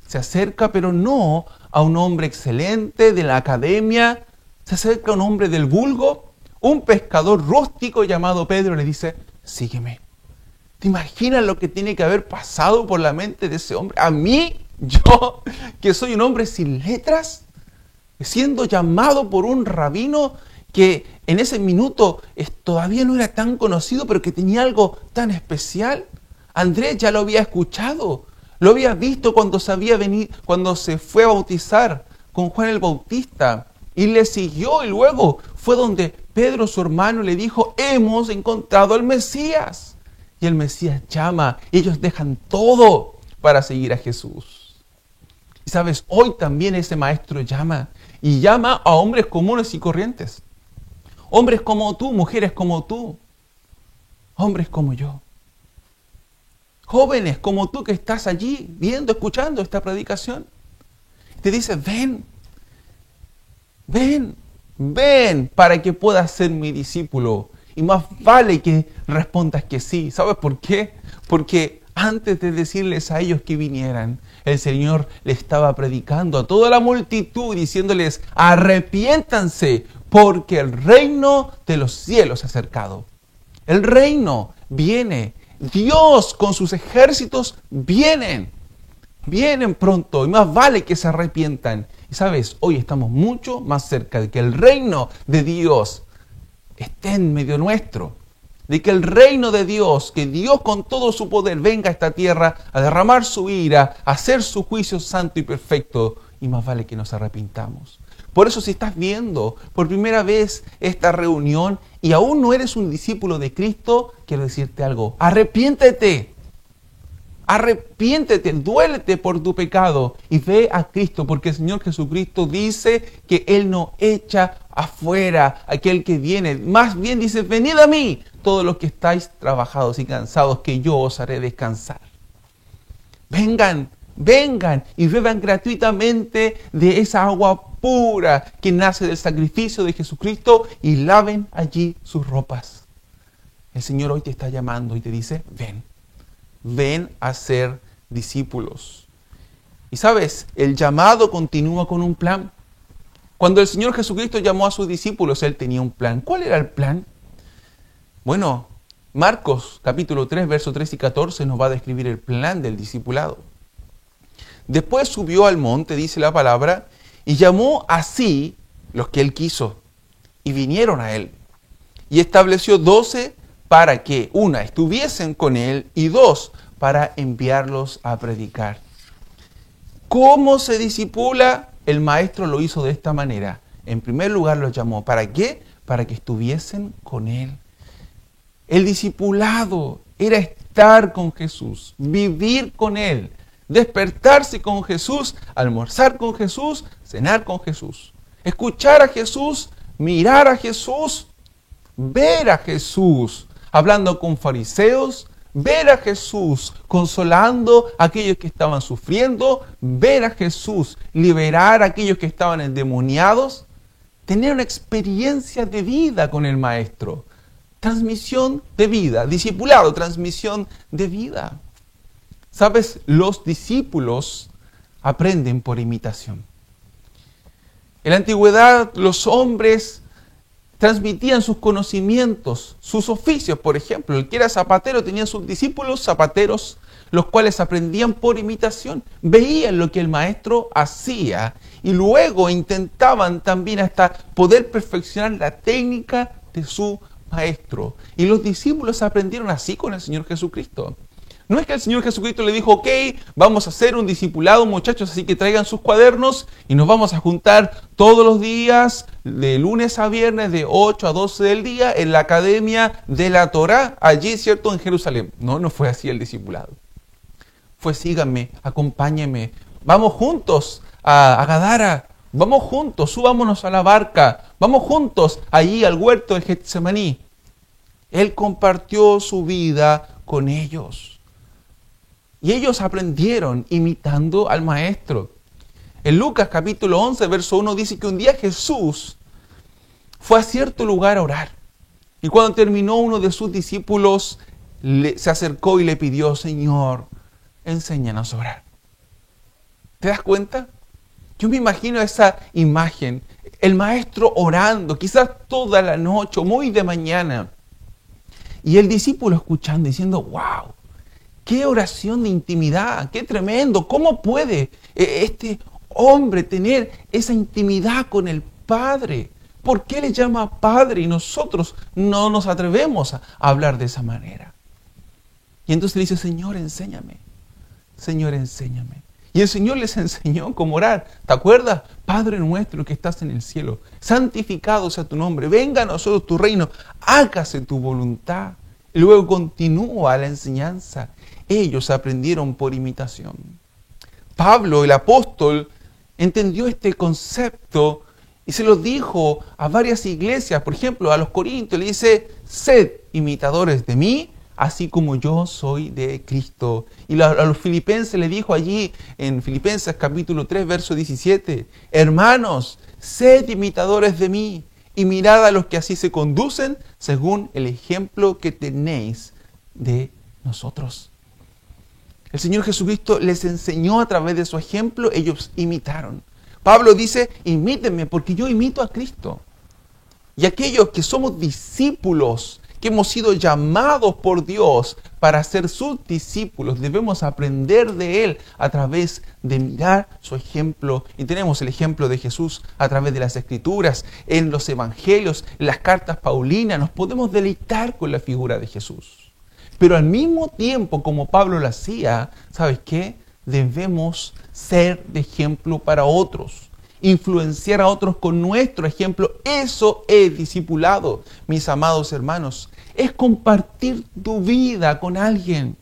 se acerca, pero no a un hombre excelente de la academia, se acerca a un hombre del vulgo, un pescador rústico llamado Pedro, le dice, sígueme. ¿Te imaginas lo que tiene que haber pasado por la mente de ese hombre? A mí, yo, que soy un hombre sin letras, siendo llamado por un rabino que en ese minuto todavía no era tan conocido, pero que tenía algo tan especial. Andrés ya lo había escuchado, lo había visto cuando se fue a bautizar con Juan el Bautista, y le siguió, y luego fue donde Pedro, su hermano, le dijo, hemos encontrado al Mesías. Y el Mesías llama, y ellos dejan todo para seguir a Jesús. Y sabes, hoy también ese maestro llama, y llama a hombres comunes y corrientes. Hombres como tú, mujeres como tú, hombres como yo. Jóvenes como tú que estás allí viendo, escuchando esta predicación. Te dice, ven para que puedas ser mi discípulo. Y más vale que respondas que sí. ¿Sabes por qué? Porque antes de decirles a ellos que vinieran, el Señor le estaba predicando a toda la multitud, diciéndoles, arrepiéntanse, porque el reino de los cielos se ha acercado. El reino viene. Dios con sus ejércitos vienen pronto, y más vale que se arrepientan. Y sabes, hoy estamos mucho más cerca de que el reino de Dios esté en medio nuestro, de que el reino de Dios, que Dios con todo su poder venga a esta tierra a derramar su ira, a hacer su juicio santo y perfecto, y más vale que nos arrepintamos. Por eso, si estás viendo por primera vez esta reunión y aún no eres un discípulo de Cristo, quiero decirte algo, arrepiéntete, duélete por tu pecado y ve a Cristo, porque el Señor Jesucristo dice que Él no echa afuera a aquel que viene. Más bien dice, venid a mí, todos los que estáis trabajados y cansados, que yo os haré descansar. Vengan y beban gratuitamente de esa agua pura que nace del sacrificio de Jesucristo y laven allí sus ropas. El Señor hoy te está llamando y te dice, ven a ser discípulos. Y sabes, el llamado continúa con un plan. Cuando el Señor Jesucristo llamó a sus discípulos, Él tenía un plan. ¿Cuál era el plan? Bueno, Marcos capítulo 3, versos 3 y 14 nos va a describir el plan del discipulado. Después subió al monte, dice la palabra, y llamó así los que Él quiso, y vinieron a Él. Y estableció 12 para que, 1, estuviesen con Él, y 2, para enviarlos a predicar. ¿Cómo se discipula? El maestro lo hizo de esta manera. En primer lugar los llamó. ¿Para qué? Para que estuviesen con Él. El discipulado era estar con Jesús, vivir con Él, despertarse con Jesús, almorzar con Jesús, cenar con Jesús, escuchar a Jesús, mirar a Jesús, ver a Jesús, hablando con fariseos, ver a Jesús consolando a aquellos que estaban sufriendo, ver a Jesús liberar a aquellos que estaban endemoniados, tener una experiencia de vida con el Maestro. Transmisión de vida, discipulado, transmisión de vida. ¿Sabes? Los discípulos aprenden por imitación. En la antigüedad los hombres transmitían sus conocimientos, sus oficios, por ejemplo. El que era zapatero tenía sus discípulos zapateros, los cuales aprendían por imitación. Veían lo que el maestro hacía y luego intentaban también hasta poder perfeccionar la técnica de su maestro. Y los discípulos aprendieron así con el Señor Jesucristo. No es que el Señor Jesucristo le dijo, ok, vamos a hacer un discipulado, muchachos, así que traigan sus cuadernos y nos vamos a juntar todos los días, de lunes a viernes, de 8 a 12 del día, en la Academia de la Torá, allí, ¿cierto?, en Jerusalén. No fue así el discipulado. Fue, síganme, acompáñenme, vamos juntos a Gadara, vamos juntos, subámonos a la barca, vamos juntos allí al huerto del Getsemaní. Él compartió su vida con ellos. Y ellos aprendieron imitando al Maestro. En Lucas capítulo 11, verso 1 dice que un día Jesús fue a cierto lugar a orar. Y cuando terminó, uno de sus discípulos se acercó y le pidió, Señor, enséñanos a orar. ¿Te das cuenta? Yo me imagino esa imagen. El Maestro orando, quizás toda la noche o muy de mañana. Y el discípulo escuchando, diciendo, wow, qué oración de intimidad, qué tremendo. ¿Cómo puede este hombre tener esa intimidad con el Padre? ¿Por qué le llama Padre? Y nosotros no nos atrevemos a hablar de esa manera. Y entonces le dice, Señor, enséñame. Señor, enséñame. Y el Señor les enseñó cómo orar. ¿Te acuerdas? Padre nuestro que estás en el cielo, santificado sea tu nombre. Venga a nosotros tu reino. Hágase tu voluntad. Y luego continúa la enseñanza. Ellos aprendieron por imitación. Pablo, el apóstol, entendió este concepto y se lo dijo a varias iglesias. Por ejemplo, a los Corintios le dice, sed imitadores de mí, así como yo soy de Cristo. Y a los filipenses le dijo allí en Filipenses capítulo 3, verso 17, hermanos, sed imitadores de mí y mirad a los que así se conducen según el ejemplo que tenéis de nosotros. El Señor Jesucristo les enseñó a través de su ejemplo, ellos imitaron. Pablo dice, imítenme porque yo imito a Cristo. Y aquellos que somos discípulos, que hemos sido llamados por Dios para ser sus discípulos, debemos aprender de Él a través de mirar su ejemplo. Y tenemos el ejemplo de Jesús a través de las Escrituras, en los Evangelios, en las cartas paulinas. Nos podemos deleitar con la figura de Jesús. Pero al mismo tiempo, como Pablo lo hacía, ¿sabes qué? Debemos ser de ejemplo para otros. Influenciar a otros con nuestro ejemplo. Eso es discipulado, mis amados hermanos. Es compartir tu vida con alguien.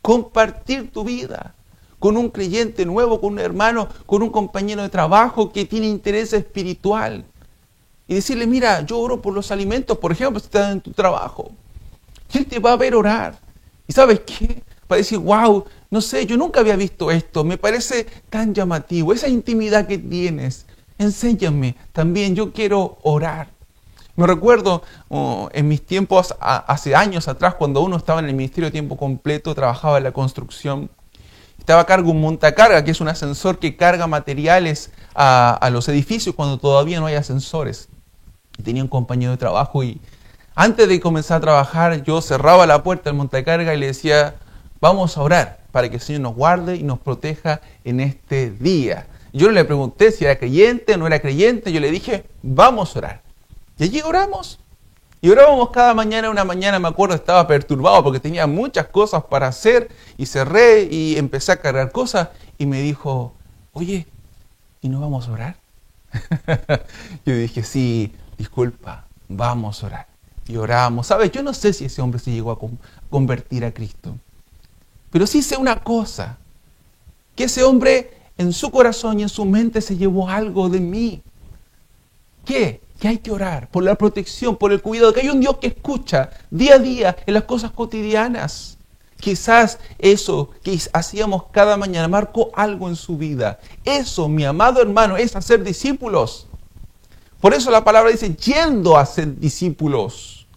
Compartir tu vida con un creyente nuevo, con un hermano, con un compañero de trabajo que tiene interés espiritual. Y decirle, mira, yo oro por los alimentos, por ejemplo, si estás en tu trabajo. Y Él te va a ver orar. ¿Y sabes qué? Va a decir, wow, no sé, yo nunca había visto esto. Me parece tan llamativo. Esa intimidad que tienes. Enséñame. También yo quiero orar. Me recuerdo en mis tiempos, hace años atrás, cuando uno estaba en el ministerio de tiempo completo, trabajaba en la construcción. Estaba a cargo un montacarga, que es un ascensor que carga materiales a los edificios cuando todavía no hay ascensores. Tenía un compañero de trabajo y antes de comenzar a trabajar, yo cerraba la puerta del montacarga y le decía, vamos a orar para que el Señor nos guarde y nos proteja en este día. Yo no le pregunté si era creyente o no era creyente, yo le dije, vamos a orar. Y allí oramos. Y orábamos cada mañana. Una mañana, me acuerdo, estaba perturbado porque tenía muchas cosas para hacer y cerré y empecé a cargar cosas y me dijo, oye, ¿y no vamos a orar? Yo dije, sí, disculpa, vamos a orar. Y oramos. ¿Sabes? Yo no sé si ese hombre se llegó a convertir a Cristo. Pero sí sé una cosa. Que ese hombre en su corazón y en su mente se llevó algo de mí. ¿Qué? Que hay que orar por la protección, por el cuidado. Que hay un Dios que escucha día a día en las cosas cotidianas. Quizás eso que hacíamos cada mañana marcó algo en su vida. Eso, mi amado hermano, es hacer discípulos. Por eso la palabra dice, yendo a ser discípulos.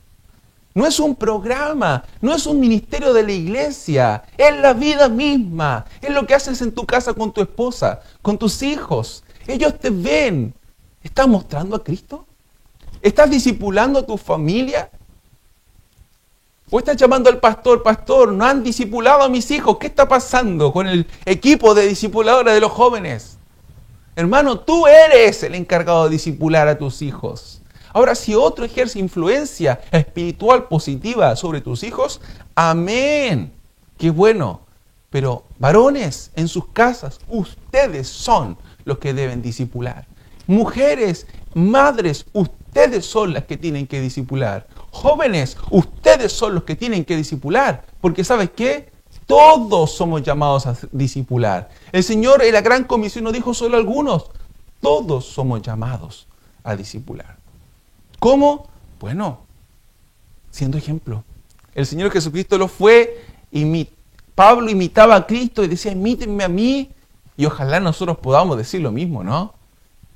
No es un programa, no es un ministerio de la iglesia, es la vida misma. Es lo que haces en tu casa con tu esposa, con tus hijos. Ellos te ven. ¿Estás mostrando a Cristo? ¿Estás discipulando a tu familia? ¿O estás llamando al pastor, pastor, no han discipulado a mis hijos? ¿Qué está pasando con el equipo de discipuladores de los jóvenes? Hermano, tú eres el encargado de discipular a tus hijos. Ahora, si otro ejerce influencia espiritual positiva sobre tus hijos, amén. qué bueno. Pero varones, en sus casas, ustedes son los que deben discipular. Mujeres, madres, ustedes son las que tienen que discipular. Jóvenes, ustedes son los que tienen que discipular. Porque ¿sabes qué? Todos somos llamados a discipular. El Señor en la Gran Comisión no dijo solo algunos. Todos somos llamados a discipular. ¿Cómo? Bueno, siendo ejemplo. El Señor Jesucristo lo fue, Pablo imitaba a Cristo y decía, imítenme a mí. Y ojalá nosotros podamos decir lo mismo, ¿no?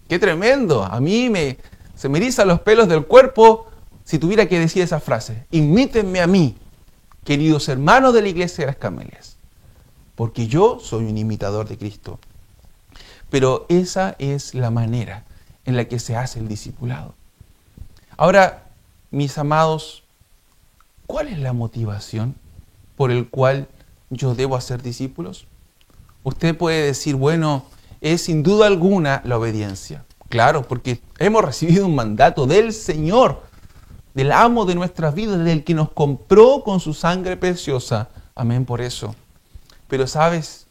¡Qué tremendo! A mí se me erizan los pelos del cuerpo si tuviera que decir esa frase. Imítenme a mí, queridos hermanos de la Iglesia de las Camelias, porque yo soy un imitador de Cristo. Pero esa es la manera en la que se hace el discipulado. Ahora, mis amados, ¿cuál es la motivación por el cual yo debo hacer discípulos? Usted puede decir, bueno, es sin duda alguna la obediencia. Claro, porque hemos recibido un mandato del Señor, del amo de nuestras vidas, del que nos compró con su sangre preciosa. Amén por eso. Pero sabes,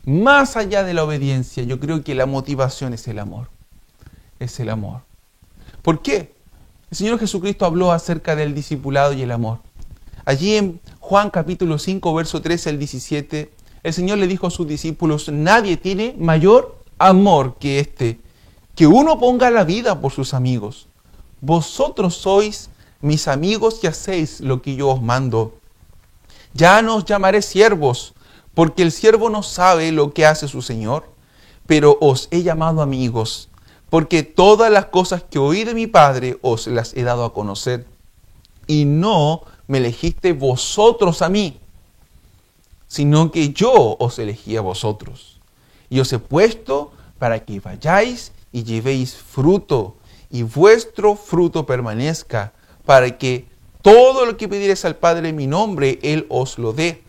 más allá de la obediencia, yo creo que la motivación es el amor. Es el amor. ¿Por qué? El Señor Jesucristo habló acerca del discipulado y el amor. Allí en Juan capítulo 5, verso 13 al 17, el Señor le dijo a sus discípulos, nadie tiene mayor amor que este, que uno ponga la vida por sus amigos. Vosotros sois mis amigos y hacéis lo que yo os mando. Ya no os llamaré siervos, porque el siervo no sabe lo que hace su Señor, pero os he llamado amigos, porque todas las cosas que oí de mi Padre os las he dado a conocer. Y no me elegiste vosotros a mí, sino que yo os elegí a vosotros. Y os he puesto para que vayáis y llevéis fruto, y vuestro fruto permanezca, para que todo lo que pidiereis al Padre en mi nombre, Él os lo dé.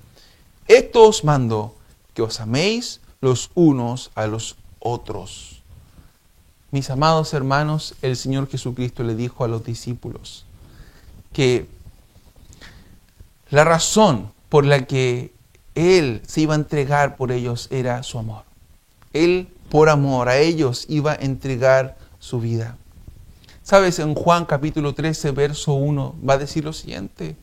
Esto os mando, que os améis los unos a los otros. Mis amados hermanos, el Señor Jesucristo le dijo a los discípulos que la razón por la que Él se iba a entregar por ellos era su amor. Él, por amor a ellos, iba a entregar su vida. ¿Sabes? En Juan capítulo 13, verso 1, va a decir lo siguiente.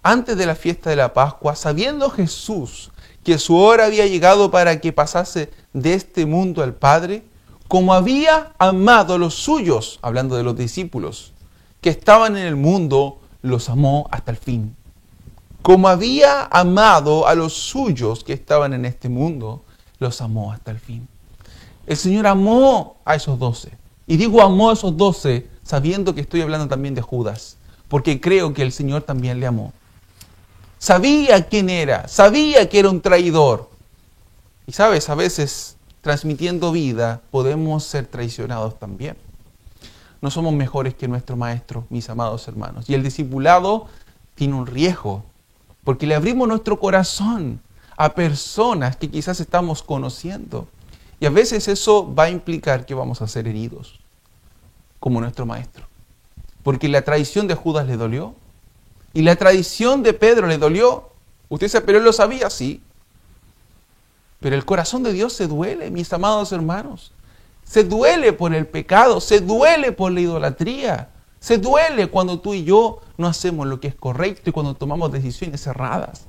Antes de la fiesta de la Pascua, sabiendo Jesús que su hora había llegado para que pasase de este mundo al Padre, como había amado a los suyos, hablando de los discípulos, que estaban en el mundo, los amó hasta el fin. Como había amado a los suyos que estaban en este mundo, los amó hasta el fin. El Señor amó a esos 12. Y digo amó a esos 12 sabiendo que estoy hablando también de Judas, porque creo que el Señor también le amó. Sabía quién era, sabía que era un traidor. Y sabes, a veces transmitiendo vida podemos ser traicionados también. No somos mejores que nuestro Maestro, mis amados hermanos. Y el discipulado tiene un riesgo, porque le abrimos nuestro corazón a personas que quizás estamos conociendo. Y a veces eso va a implicar que vamos a ser heridos, como nuestro Maestro. Porque la traición de Judas le dolió, y la traición de Pedro le dolió. Usted dice, pero él lo sabía, sí. Pero el corazón de Dios se duele, mis amados hermanos. Se duele por el pecado, se duele por la idolatría. Se duele cuando tú y yo no hacemos lo que es correcto y cuando tomamos decisiones erradas.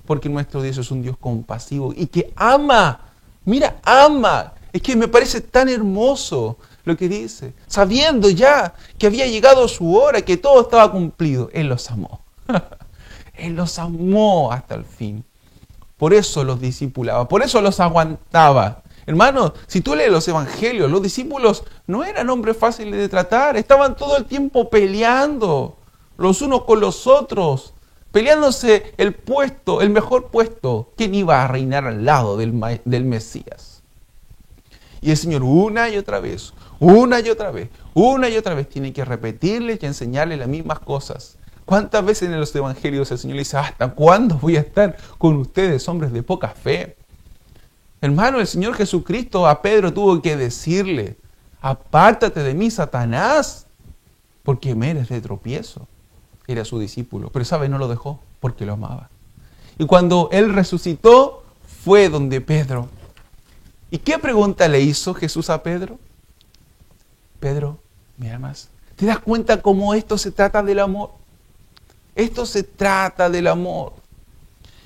Porque nuestro Dios es un Dios compasivo y que ama. Mira, ama. Es que me parece tan hermoso lo que dice. Sabiendo ya que había llegado su hora, que todo estaba cumplido, Él los amó. Él los amó hasta el fin. Por eso los discipulaba, por eso los aguantaba. Hermano, si tú lees los evangelios, los discípulos no eran hombres fáciles de tratar. Estaban todo el tiempo peleando, los unos con los otros, peleándose el puesto, el mejor puesto. ¿Quién iba a reinar al lado del Mesías? Y el Señor una y otra vez tiene que repetirles y enseñarles las mismas cosas. ¿Cuántas veces en los evangelios el Señor le dice, ¿hasta cuándo voy a estar con ustedes, hombres de poca fe? Hermano, el Señor Jesucristo a Pedro tuvo que decirle, apártate de mí, Satanás, porque me eres de tropiezo. Era su discípulo, pero ¿sabe? No lo dejó porque lo amaba. Y cuando Él resucitó, fue donde Pedro. ¿Y qué pregunta le hizo Jesús a Pedro? Pedro, ¿me amas? ¿Te das cuenta cómo esto se trata del amor? Esto se trata del amor.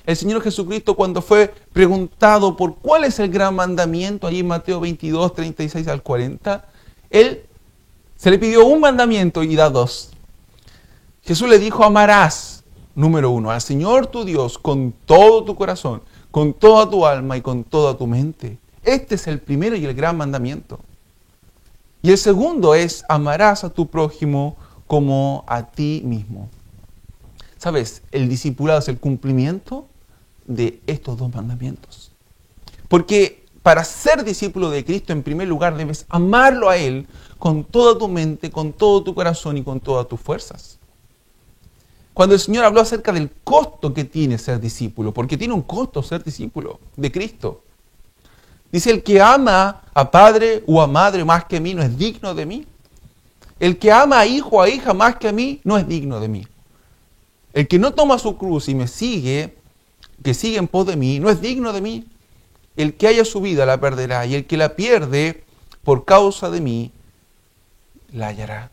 El Señor Jesucristo, cuando fue preguntado por cuál es el gran mandamiento, allí en Mateo 22, 36 al 40, Él se le pidió un mandamiento y da dos. Jesús le dijo, amarás, número 1, al Señor tu Dios con todo tu corazón, con toda tu alma y con toda tu mente. Este es el primero y el gran mandamiento. Y el segundo es, amarás a tu prójimo como a ti mismo. ¿Sabes? El discipulado es el cumplimiento de estos dos mandamientos. Porque para ser discípulo de Cristo, en primer lugar, debes amarlo a Él con toda tu mente, con todo tu corazón y con todas tus fuerzas. Cuando el Señor habló acerca del costo que tiene ser discípulo, porque tiene un costo ser discípulo de Cristo. Dice, el que ama a padre o a madre más que a mí no es digno de mí. El que ama a hijo o a hija más que a mí no es digno de mí. El que no toma su cruz y me sigue, que sigue en pos de mí, no es digno de mí. El que haya su vida la perderá, y el que la pierde por causa de mí, la hallará.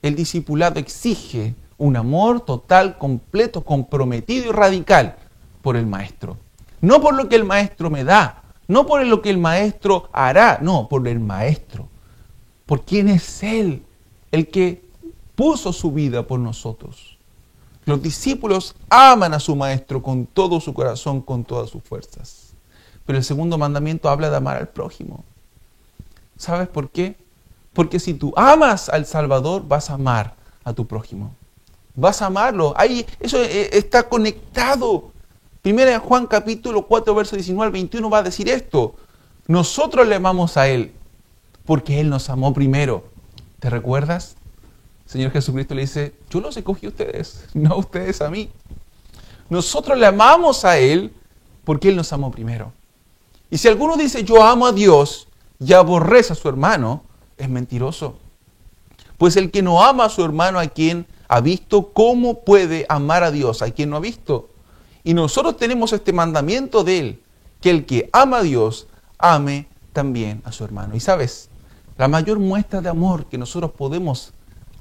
El discipulado exige un amor total, completo, comprometido y radical por el Maestro. No por lo que el Maestro me da, no por lo que el Maestro hará, no, por el Maestro. Por quién es Él, el que puso su vida por nosotros. Los discípulos aman a su Maestro con todo su corazón, con todas sus fuerzas. Pero el segundo mandamiento habla de amar al prójimo. ¿Sabes por qué? Porque si tú amas al Salvador, vas a amar a tu prójimo. Vas a amarlo. Ahí, eso está conectado. Primera de Juan capítulo 4, verso 19 al 21 va a decir esto. Nosotros le amamos a Él porque Él nos amó primero. ¿Te recuerdas? El Señor Jesucristo le dice, yo los escogí a ustedes, no ustedes a mí. Nosotros le amamos a Él porque Él nos amó primero. Y si alguno dice, yo amo a Dios y aborrece a su hermano, es mentiroso. Pues el que no ama a su hermano a quien ha visto, ¿cómo puede amar a Dios a quien no ha visto? Y nosotros tenemos este mandamiento de Él, que el que ama a Dios, ame también a su hermano. Y sabes, la mayor muestra de amor que nosotros podemos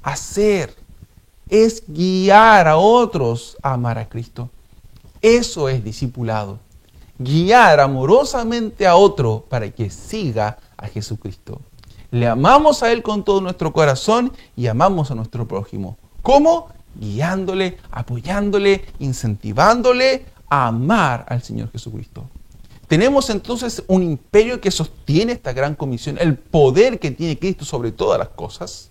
hacer es guiar a otros a amar a Cristo. Eso es discipulado. Guiar amorosamente a otro para que siga a Jesucristo. Le amamos a Él con todo nuestro corazón y amamos a nuestro prójimo. ¿Cómo? Guiándole, apoyándole, incentivándole a amar al Señor Jesucristo. Tenemos entonces un imperio que sostiene esta gran comisión, el poder que tiene Cristo sobre todas las cosas.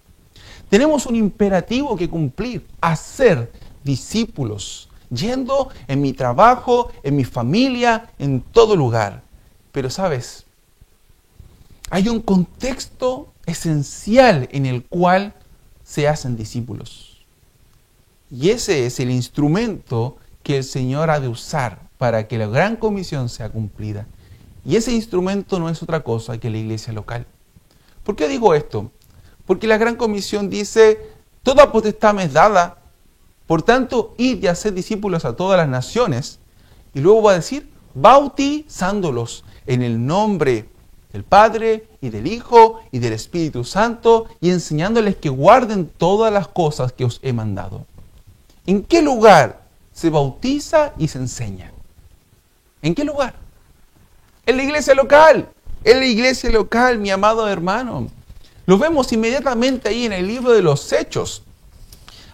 Tenemos un imperativo que cumplir, hacer discípulos, yendo en mi trabajo, en mi familia, en todo lugar. Pero ¿sabes? Hay un contexto esencial en el cual se hacen discípulos. Y ese es el instrumento que el Señor ha de usar para que la gran comisión sea cumplida. Y ese instrumento no es otra cosa que la iglesia local. ¿Por qué digo esto? Porque la gran comisión dice, toda potestad me es dada, por tanto, id y haced discípulos a todas las naciones. Y luego va a decir, bautizándolos en el nombre del Padre y del Hijo y del Espíritu Santo y enseñándoles que guarden todas las cosas que os he mandado. ¿En qué lugar se bautiza y se enseña? ¿En qué lugar? En la iglesia local. En la iglesia local, mi amado hermano. Lo vemos inmediatamente ahí en el libro de los Hechos.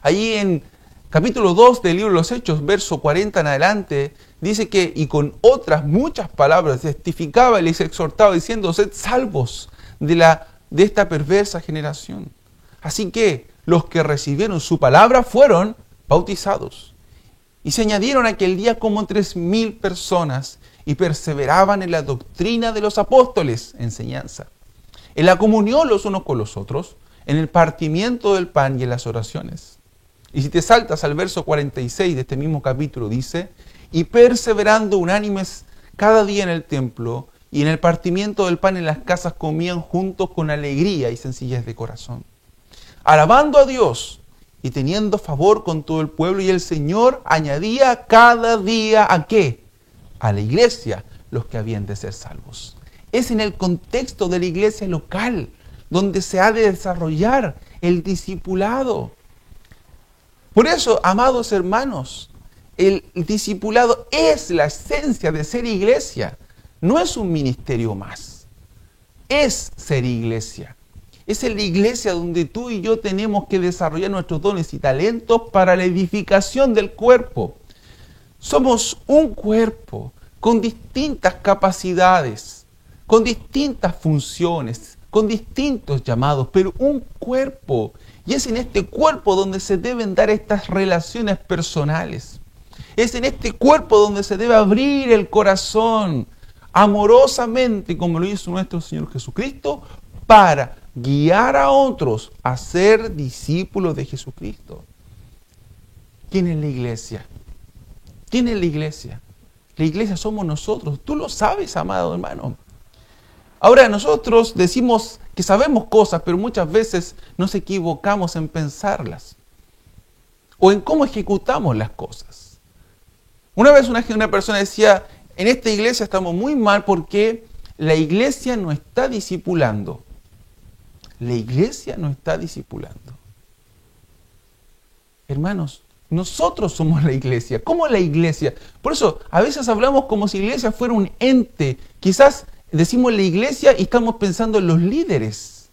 Allí en capítulo 2 del libro de los Hechos, verso 40 en adelante, dice que, y con otras muchas palabras, testificaba y les exhortaba diciendo, sed salvos de esta perversa generación. Así que los que recibieron su palabra fueron bautizados. Y se añadieron aquel día como 3,000 personas y perseveraban en la doctrina de los apóstoles, enseñanza, en la comunión los unos con los otros, en el partimiento del pan y en las oraciones. Y si te saltas al verso 46 de este mismo capítulo, dice, y perseverando unánimes cada día en el templo y en el partimiento del pan en las casas comían juntos con alegría y sencillez de corazón, alabando a Dios y teniendo favor con todo el pueblo, y el Señor añadía cada día ¿a qué? A la iglesia los que habían de ser salvos. Es en el contexto de la iglesia local donde se ha de desarrollar el discipulado. Por eso, amados hermanos, el discipulado es la esencia de ser iglesia. No es un ministerio más. Es ser iglesia. Es en la iglesia donde tú y yo tenemos que desarrollar nuestros dones y talentos para la edificación del cuerpo. Somos un cuerpo con distintas capacidades, con distintas funciones, con distintos llamados, pero un cuerpo. Y es en este cuerpo donde se deben dar estas relaciones personales. Es en este cuerpo donde se debe abrir el corazón amorosamente, como lo hizo nuestro Señor Jesucristo, para guiar a otros a ser discípulos de Jesucristo. ¿Quién es la iglesia? ¿Quién es la iglesia? La iglesia somos nosotros. Tú lo sabes, amado hermano. Ahora, nosotros decimos que sabemos cosas, pero muchas veces nos equivocamos en pensarlas o en cómo ejecutamos las cosas. Una vez una persona decía, en esta iglesia estamos muy mal porque la iglesia no está discipulando. La iglesia no está discipulando. Hermanos, nosotros somos la iglesia. ¿Cómo la iglesia? Por eso, a veces hablamos como si la iglesia fuera un ente. Quizás decimos la iglesia y estamos pensando en los líderes.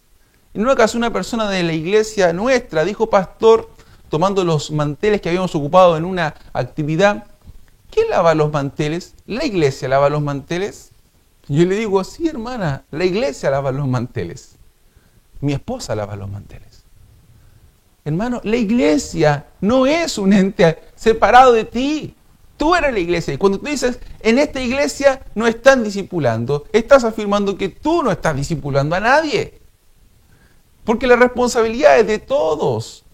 En una ocasión una persona de la iglesia nuestra dijo, pastor, tomando los manteles que habíamos ocupado en una actividad, ¿quién lava los manteles? ¿La iglesia lava los manteles? Yo le digo, sí, hermana, la iglesia lava los manteles. Mi esposa lava los manteles. Hermano, la iglesia no es un ente separado de ti. Tú eres la iglesia. Y cuando tú dices, en esta iglesia no están discipulando, estás afirmando que tú no estás discipulando a nadie. Porque la responsabilidad es de todos.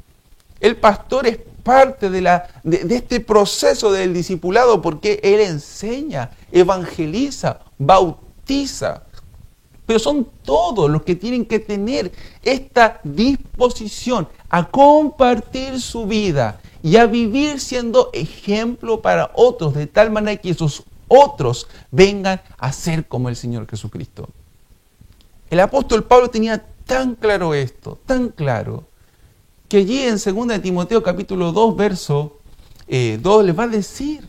El pastor es parte de este proceso del discipulado porque él enseña, evangeliza, bautiza. Pero son todos los que tienen que tener esta disposición a compartir su vida y a vivir siendo ejemplo para otros, de tal manera que esos otros vengan a ser como el Señor Jesucristo. El apóstol Pablo tenía tan claro esto, tan claro, que allí en 2 Timoteo capítulo 2, verso 2, les va a decir,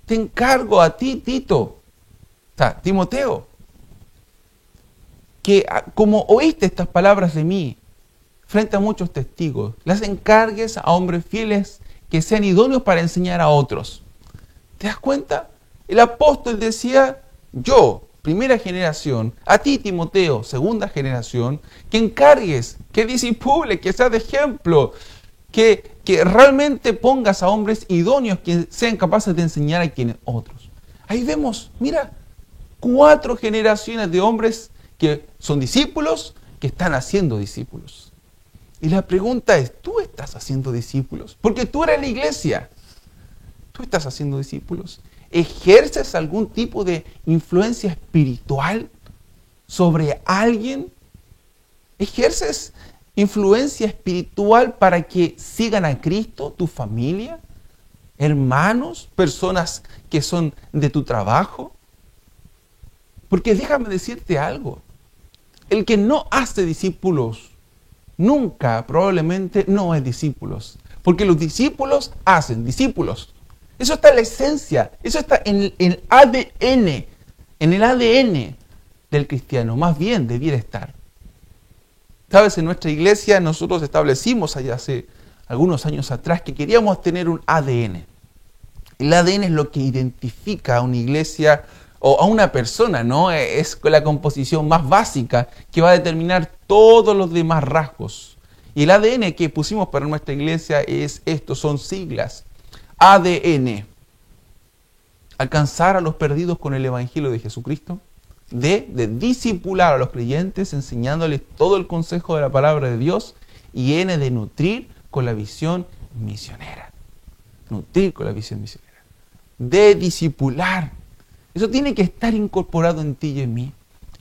te encargo a ti, Tito, o sea, Timoteo, que como oíste estas palabras de mí, frente a muchos testigos, las encargues a hombres fieles que sean idóneos para enseñar a otros. ¿Te das cuenta? El apóstol decía, yo, primera generación, a ti Timoteo, segunda generación, que encargues, que disipule, que seas de ejemplo, que realmente pongas a hombres idóneos que sean capaces de enseñar a quienes otros. Ahí vemos, mira, 4 generaciones de hombres que son discípulos, que están haciendo discípulos. Y la pregunta es, ¿tú estás haciendo discípulos? Porque tú eres la iglesia. ¿Tú estás haciendo discípulos? ¿Ejerces algún tipo de influencia espiritual sobre alguien? ¿Ejerces influencia espiritual para que sigan a Cristo, tu familia, hermanos, personas que son de tu trabajo? Porque déjame decirte algo. El que no hace discípulos nunca, probablemente, no es discípulos. Porque los discípulos hacen discípulos. Eso está en la esencia, eso está en el ADN, del cristiano. Más bien debiera estar. Sabes, en nuestra iglesia nosotros establecimos allá hace algunos años atrás que queríamos tener un ADN. El ADN es lo que identifica a una iglesia o a una persona, ¿no? Es la composición más básica que va a determinar todos los demás rasgos. Y el ADN que pusimos para nuestra iglesia es esto, son siglas. ADN. Alcanzar a los perdidos con el Evangelio de Jesucristo. D, de discipular a los creyentes, enseñándoles todo el consejo de la palabra de Dios. Y N, de nutrir con la visión misionera. Nutrir con la visión misionera. De discipular. Eso tiene que estar incorporado en ti y en mí.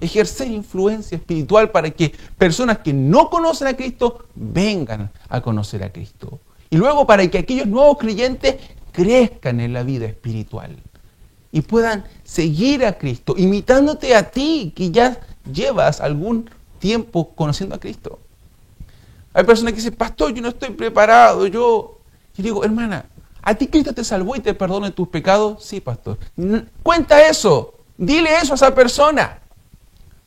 ejercer influencia espiritual para que personas que no conocen a Cristo vengan a conocer a Cristo. Y luego para que aquellos nuevos creyentes crezcan en la vida espiritual y puedan seguir a Cristo, imitándote a ti, que ya llevas algún tiempo conociendo a Cristo. Hay personas que dicen, pastor, yo no estoy preparado. Yo digo, hermana, ¿a ti Cristo te salvó y te perdona tus pecados? Sí, pastor. Cuenta eso. Dile eso a esa persona.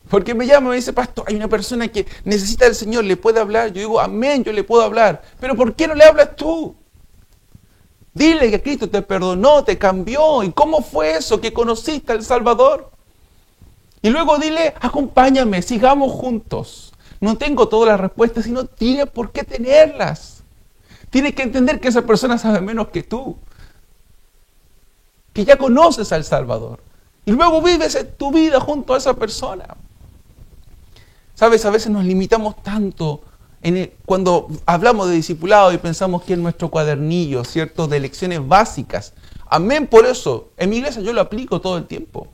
Porque me llama y me dice, pastor, hay una persona que necesita del Señor, ¿le puede hablar? Yo digo, amén, yo le puedo hablar. Pero ¿por qué no le hablas tú? Dile que Cristo te perdonó, te cambió. ¿Y cómo fue eso? Que conociste al Salvador. Y luego dile, acompáñame, sigamos juntos. No tengo todas las respuestas, sino tiene por qué tenerlas. Tienes que entender que esa persona sabe menos que tú. Que ya conoces al Salvador. Y luego vives tu vida junto a esa persona. Sabes, a veces nos limitamos tanto cuando hablamos de discipulado y pensamos que en nuestro cuadernillo, ¿cierto?, de lecciones básicas. Amén por eso. En mi iglesia yo lo aplico todo el tiempo.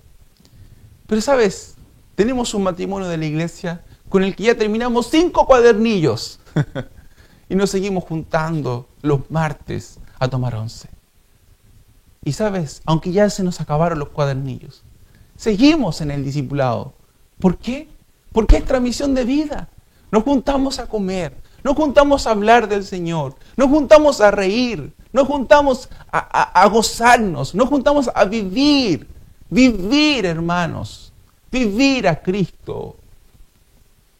Pero sabes, tenemos un matrimonio de la iglesia con el que ya terminamos 5 cuadernillos. Y nos seguimos juntando los martes a tomar once. Y sabes, aunque ya se nos acabaron los cuadernillos, seguimos en el discipulado. ¿Por qué? Porque es nuestra misión de vida. Nos juntamos a comer, nos juntamos a hablar del Señor, nos juntamos a reír, nos juntamos a gozarnos, nos juntamos a vivir. Vivir, hermanos, vivir a Cristo.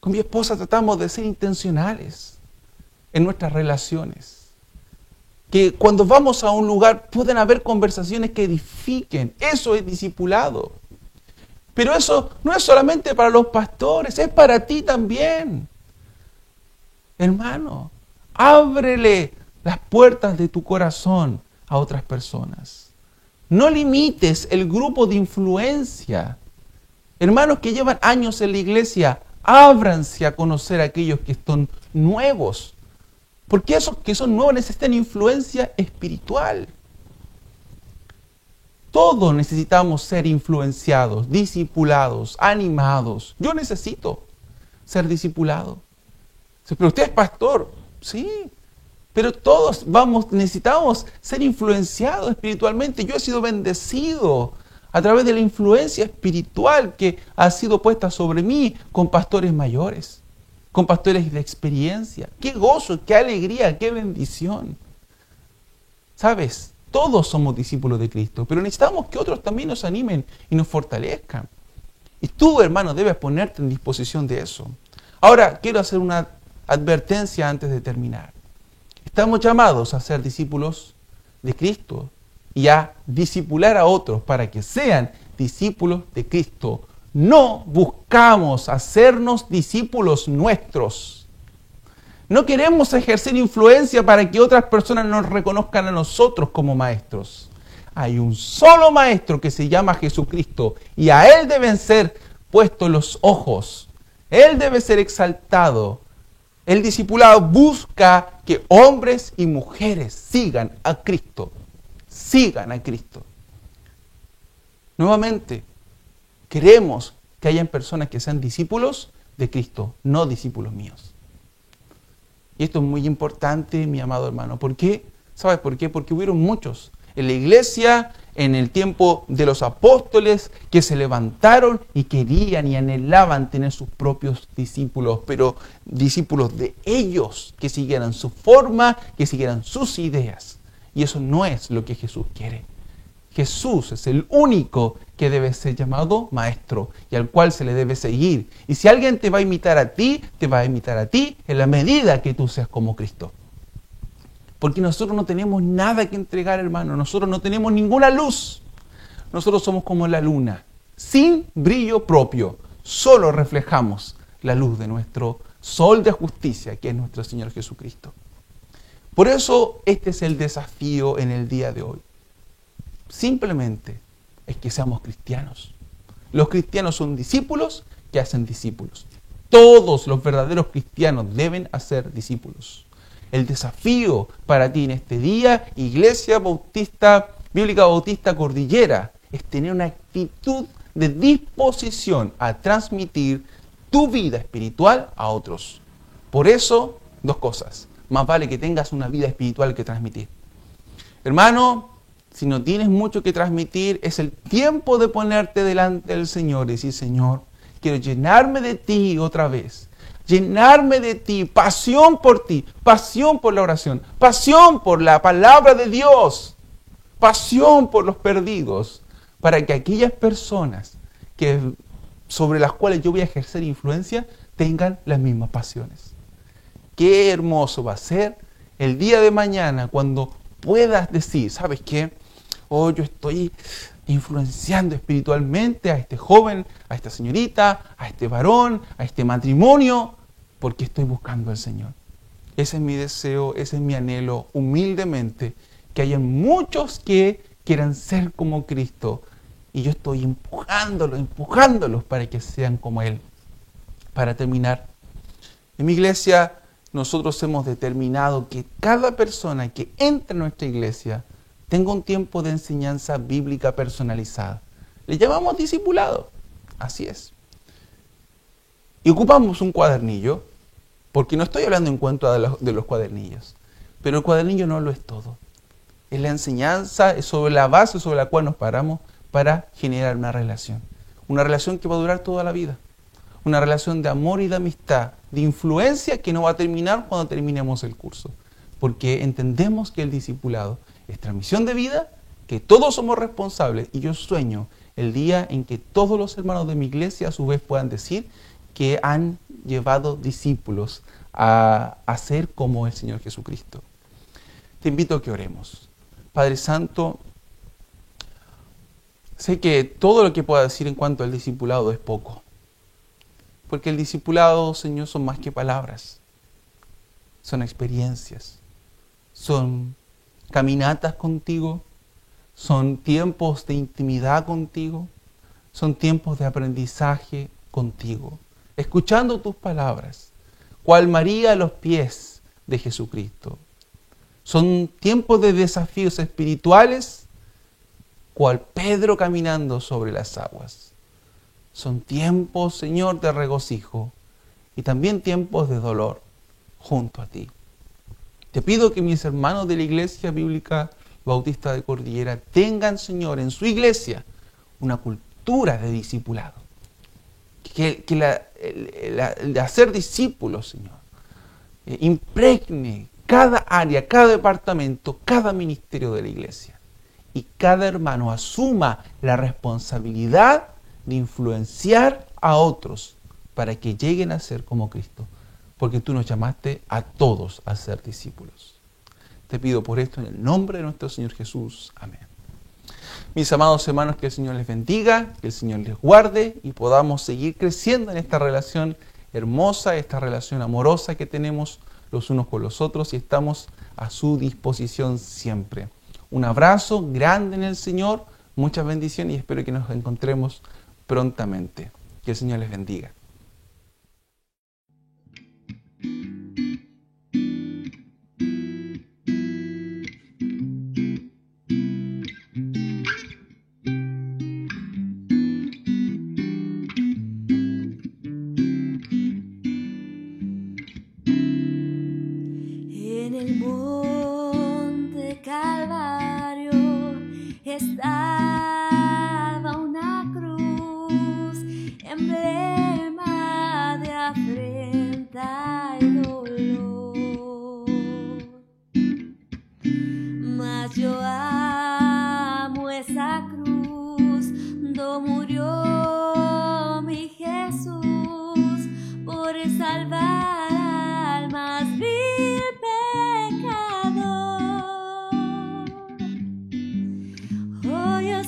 Con mi esposa tratamos de ser intencionales en nuestras relaciones. Que cuando vamos a un lugar pueden haber conversaciones que edifiquen. Eso es discipulado. Pero eso no es solamente para los pastores, es para ti también. Hermano, ábrele las puertas de tu corazón a otras personas. No limites el grupo de influencia. Hermanos que llevan años en la iglesia, ábranse a conocer a aquellos que son nuevos. Porque esos que son nuevos necesitan influencia espiritual. Todos necesitamos ser influenciados, discipulados, animados. Yo necesito ser discipulado. Pero usted es pastor. Sí. Pero todos necesitamos ser influenciados espiritualmente. Yo he sido bendecido a través de la influencia espiritual que ha sido puesta sobre mí con pastores mayores, con pastores de experiencia. ¡Qué gozo, qué alegría, qué bendición! ¿Sabes? Todos somos discípulos de Cristo, pero necesitamos que otros también nos animen y nos fortalezcan. Y tú, hermano, debes ponerte en disposición de eso. Ahora, quiero hacer una advertencia antes de terminar. Estamos llamados a ser discípulos de Cristo y a discipular a otros para que sean discípulos de Cristo. No buscamos hacernos discípulos nuestros. No queremos ejercer influencia para que otras personas nos reconozcan a nosotros como maestros. Hay un solo maestro que se llama Jesucristo y a Él deben ser puestos los ojos. Él debe ser exaltado. El discipulado busca que hombres y mujeres sigan a Cristo. Sigan a Cristo. Nuevamente, queremos que hayan personas que sean discípulos de Cristo, no discípulos míos. Y esto es muy importante, mi amado hermano. ¿Por qué? ¿Sabes por qué? Porque hubieron muchos en la iglesia, en el tiempo de los apóstoles, que se levantaron y querían y anhelaban tener sus propios discípulos, pero discípulos de ellos, que siguieran su forma, que siguieran sus ideas. Y eso no es lo que Jesús quiere. Jesús es el único que debe ser llamado maestro y al cual se le debe seguir. Y si alguien te va a imitar a ti, te va a imitar a ti en la medida que tú seas como Cristo. Porque nosotros no tenemos nada que entregar, hermano. Nosotros no tenemos ninguna luz. Nosotros somos como la luna, sin brillo propio. Solo reflejamos la luz de nuestro sol de justicia, que es nuestro Señor Jesucristo. Por eso este es el desafío en el día de hoy. Simplemente es que seamos cristianos. Los cristianos son discípulos que hacen discípulos. Todos los verdaderos cristianos deben hacer discípulos. El desafío para ti en este día, Iglesia Bíblica Bautista Cordillera, es tener una actitud de disposición a transmitir tu vida espiritual a otros. Por eso, dos cosas. Más vale que tengas una vida espiritual que transmitir. Hermano, si no tienes mucho que transmitir, es el tiempo de ponerte delante del Señor y decir, Señor, quiero llenarme de ti otra vez. Llenarme de ti, pasión por ti, pasión por la oración, pasión por la palabra de Dios, pasión por los perdidos, para que aquellas personas sobre las cuales yo voy a ejercer influencia tengan las mismas pasiones. Qué hermoso va a ser el día de mañana cuando puedas decir, ¿sabes qué? Oh, yo estoy influenciando espiritualmente a este joven, a esta señorita, a este varón, a este matrimonio, porque estoy buscando al Señor. Ese es mi deseo, ese es mi anhelo, humildemente, que haya muchos que quieran ser como Cristo, y yo estoy empujándolos para que sean como Él. Para terminar, en mi iglesia nosotros hemos determinado que cada persona que entra en nuestra iglesia tenga un tiempo de enseñanza bíblica personalizada. Le llamamos discipulado, así es. Y ocupamos un cuadernillo, porque no estoy hablando en cuanto de los cuadernillos, pero el cuadernillo no lo es todo. Es la enseñanza, es sobre la base sobre la cual nos paramos para generar una relación que va a durar toda la vida. Una relación de amor y de amistad, de influencia que no va a terminar cuando terminemos el curso. Porque entendemos que el discipulado es transmisión de vida, que todos somos responsables. Y yo sueño el día en que todos los hermanos de mi iglesia a su vez puedan decir que han llevado discípulos a ser como el Señor Jesucristo. Te invito a que oremos. Padre Santo, sé que todo lo que pueda decir en cuanto al discipulado es poco. Porque el discipulado, Señor, son más que palabras. Son experiencias. Son caminatas contigo. Son tiempos de intimidad contigo. Son tiempos de aprendizaje contigo. Escuchando tus palabras. Cual María a los pies de Jesucristo. Son tiempos de desafíos espirituales. Cual Pedro caminando sobre las aguas. Son tiempos, Señor, de regocijo y también tiempos de dolor junto a ti. Te pido que mis hermanos de la Iglesia Bíblica Bautista de Cordillera tengan, Señor, en su iglesia una cultura de discipulado. Que el de hacer discípulos, Señor, impregne cada área, cada departamento, cada ministerio de la iglesia. Y cada hermano asuma la responsabilidad de influenciar a otros para que lleguen a ser como Cristo, porque tú nos llamaste a todos a ser discípulos. Te pido por esto en el nombre de nuestro Señor Jesús. Amén. Mis amados hermanos, que el Señor les bendiga, que el Señor les guarde y podamos seguir creciendo en esta relación hermosa, esta relación amorosa que tenemos los unos con los otros y estamos a su disposición siempre. Un abrazo grande en el Señor, muchas bendiciones y espero que nos encontremos prontamente. Que el Señor les bendiga. En el monte Calvario estaba una cruz, emblema de afrenta y dolor. Mas yo amo esa cruz, do murió mi Jesús por salvar al más vil pecador. Oh, yo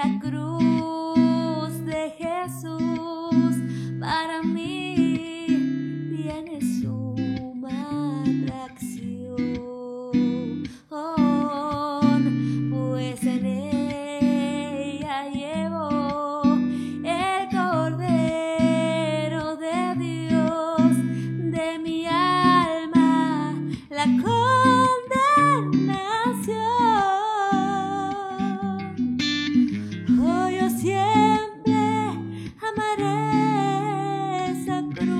la cruz de Jesús para mí tiene suma atracción, pues en ella llevo el Cordero de Dios de mi alma, la condenación. Oh, yo siempre amaré esa cruz,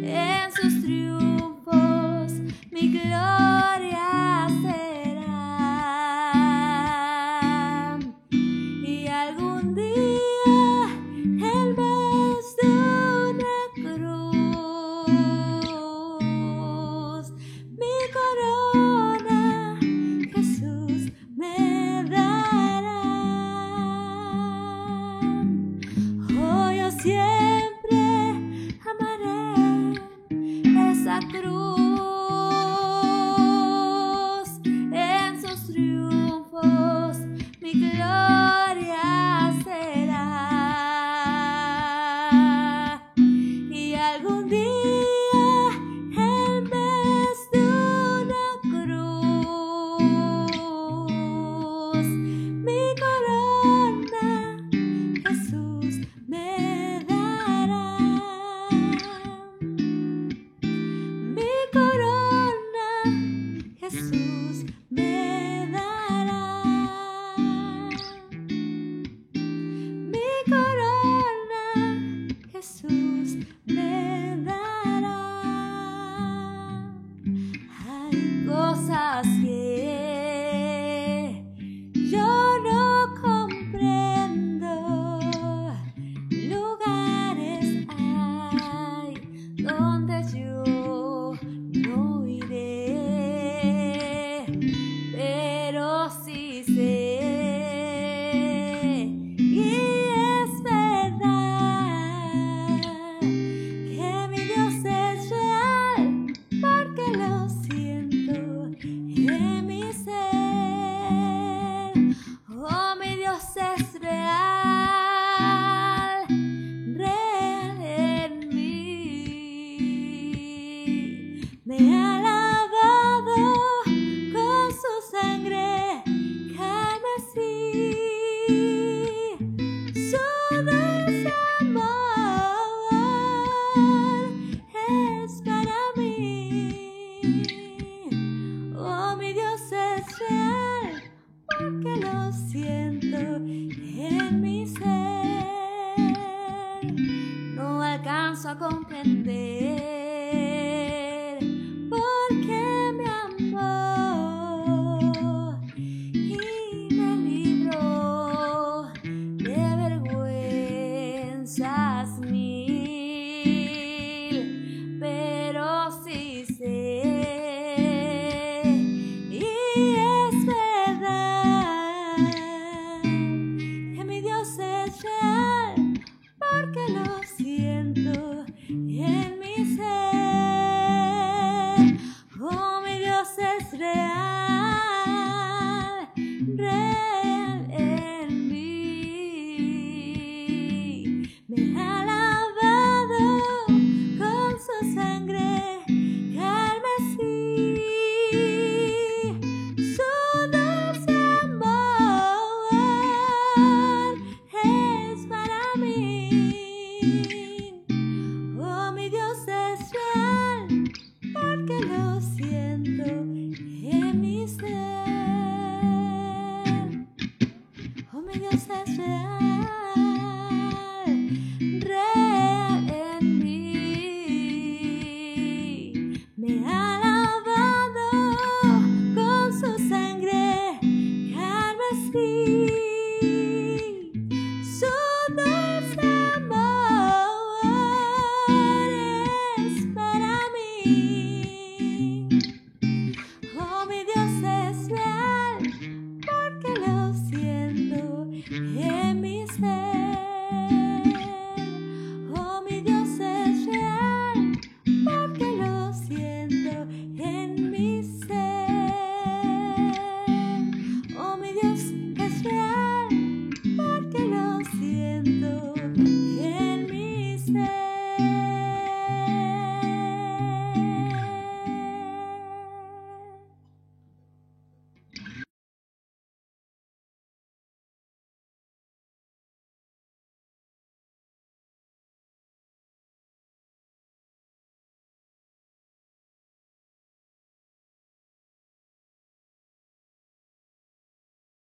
en sus triunfos mi gloria será, y algún día en vez de una cruz, mi corona Jesús me dará. Oh, yo siempre amaré esa cruz, en sus triunfos mi gloria será, y algún día en vez de una cruz, mi corona Jesús me dará. Mi corona Jesús me dará. Mi corona Jesús me dará. Hay cosas que yo no comprendo, lugares hay donde yo no iré, pero sí sé, y es verdad, que mi Dios es real, porque lo siento en mi ser. Oh, mi Dios es real, real en mí. Me ha lavado con su sangre carmesí. Su dulce amor es para mí. Oh, mi Dios es real, porque lo siento en mi ser. No alcanzo a comprender por qué me amó y me libró de vergüenzas mil, pero sí sé, y es verdad, que mi Dios es real, porque lo siento en mi ser. Oh, mi Dios es real, real en mí. Me ha lavado con su sangre carmesí. Su dulce amor es para mí. Oh, mi Dios es real, porque lo siento en mi ser. Oh, mi Dios es real, real en mí. Me ha lavado con su sangre carmesí. Su dulce amor es para mí. Oh, mi Dios es real. Thank you.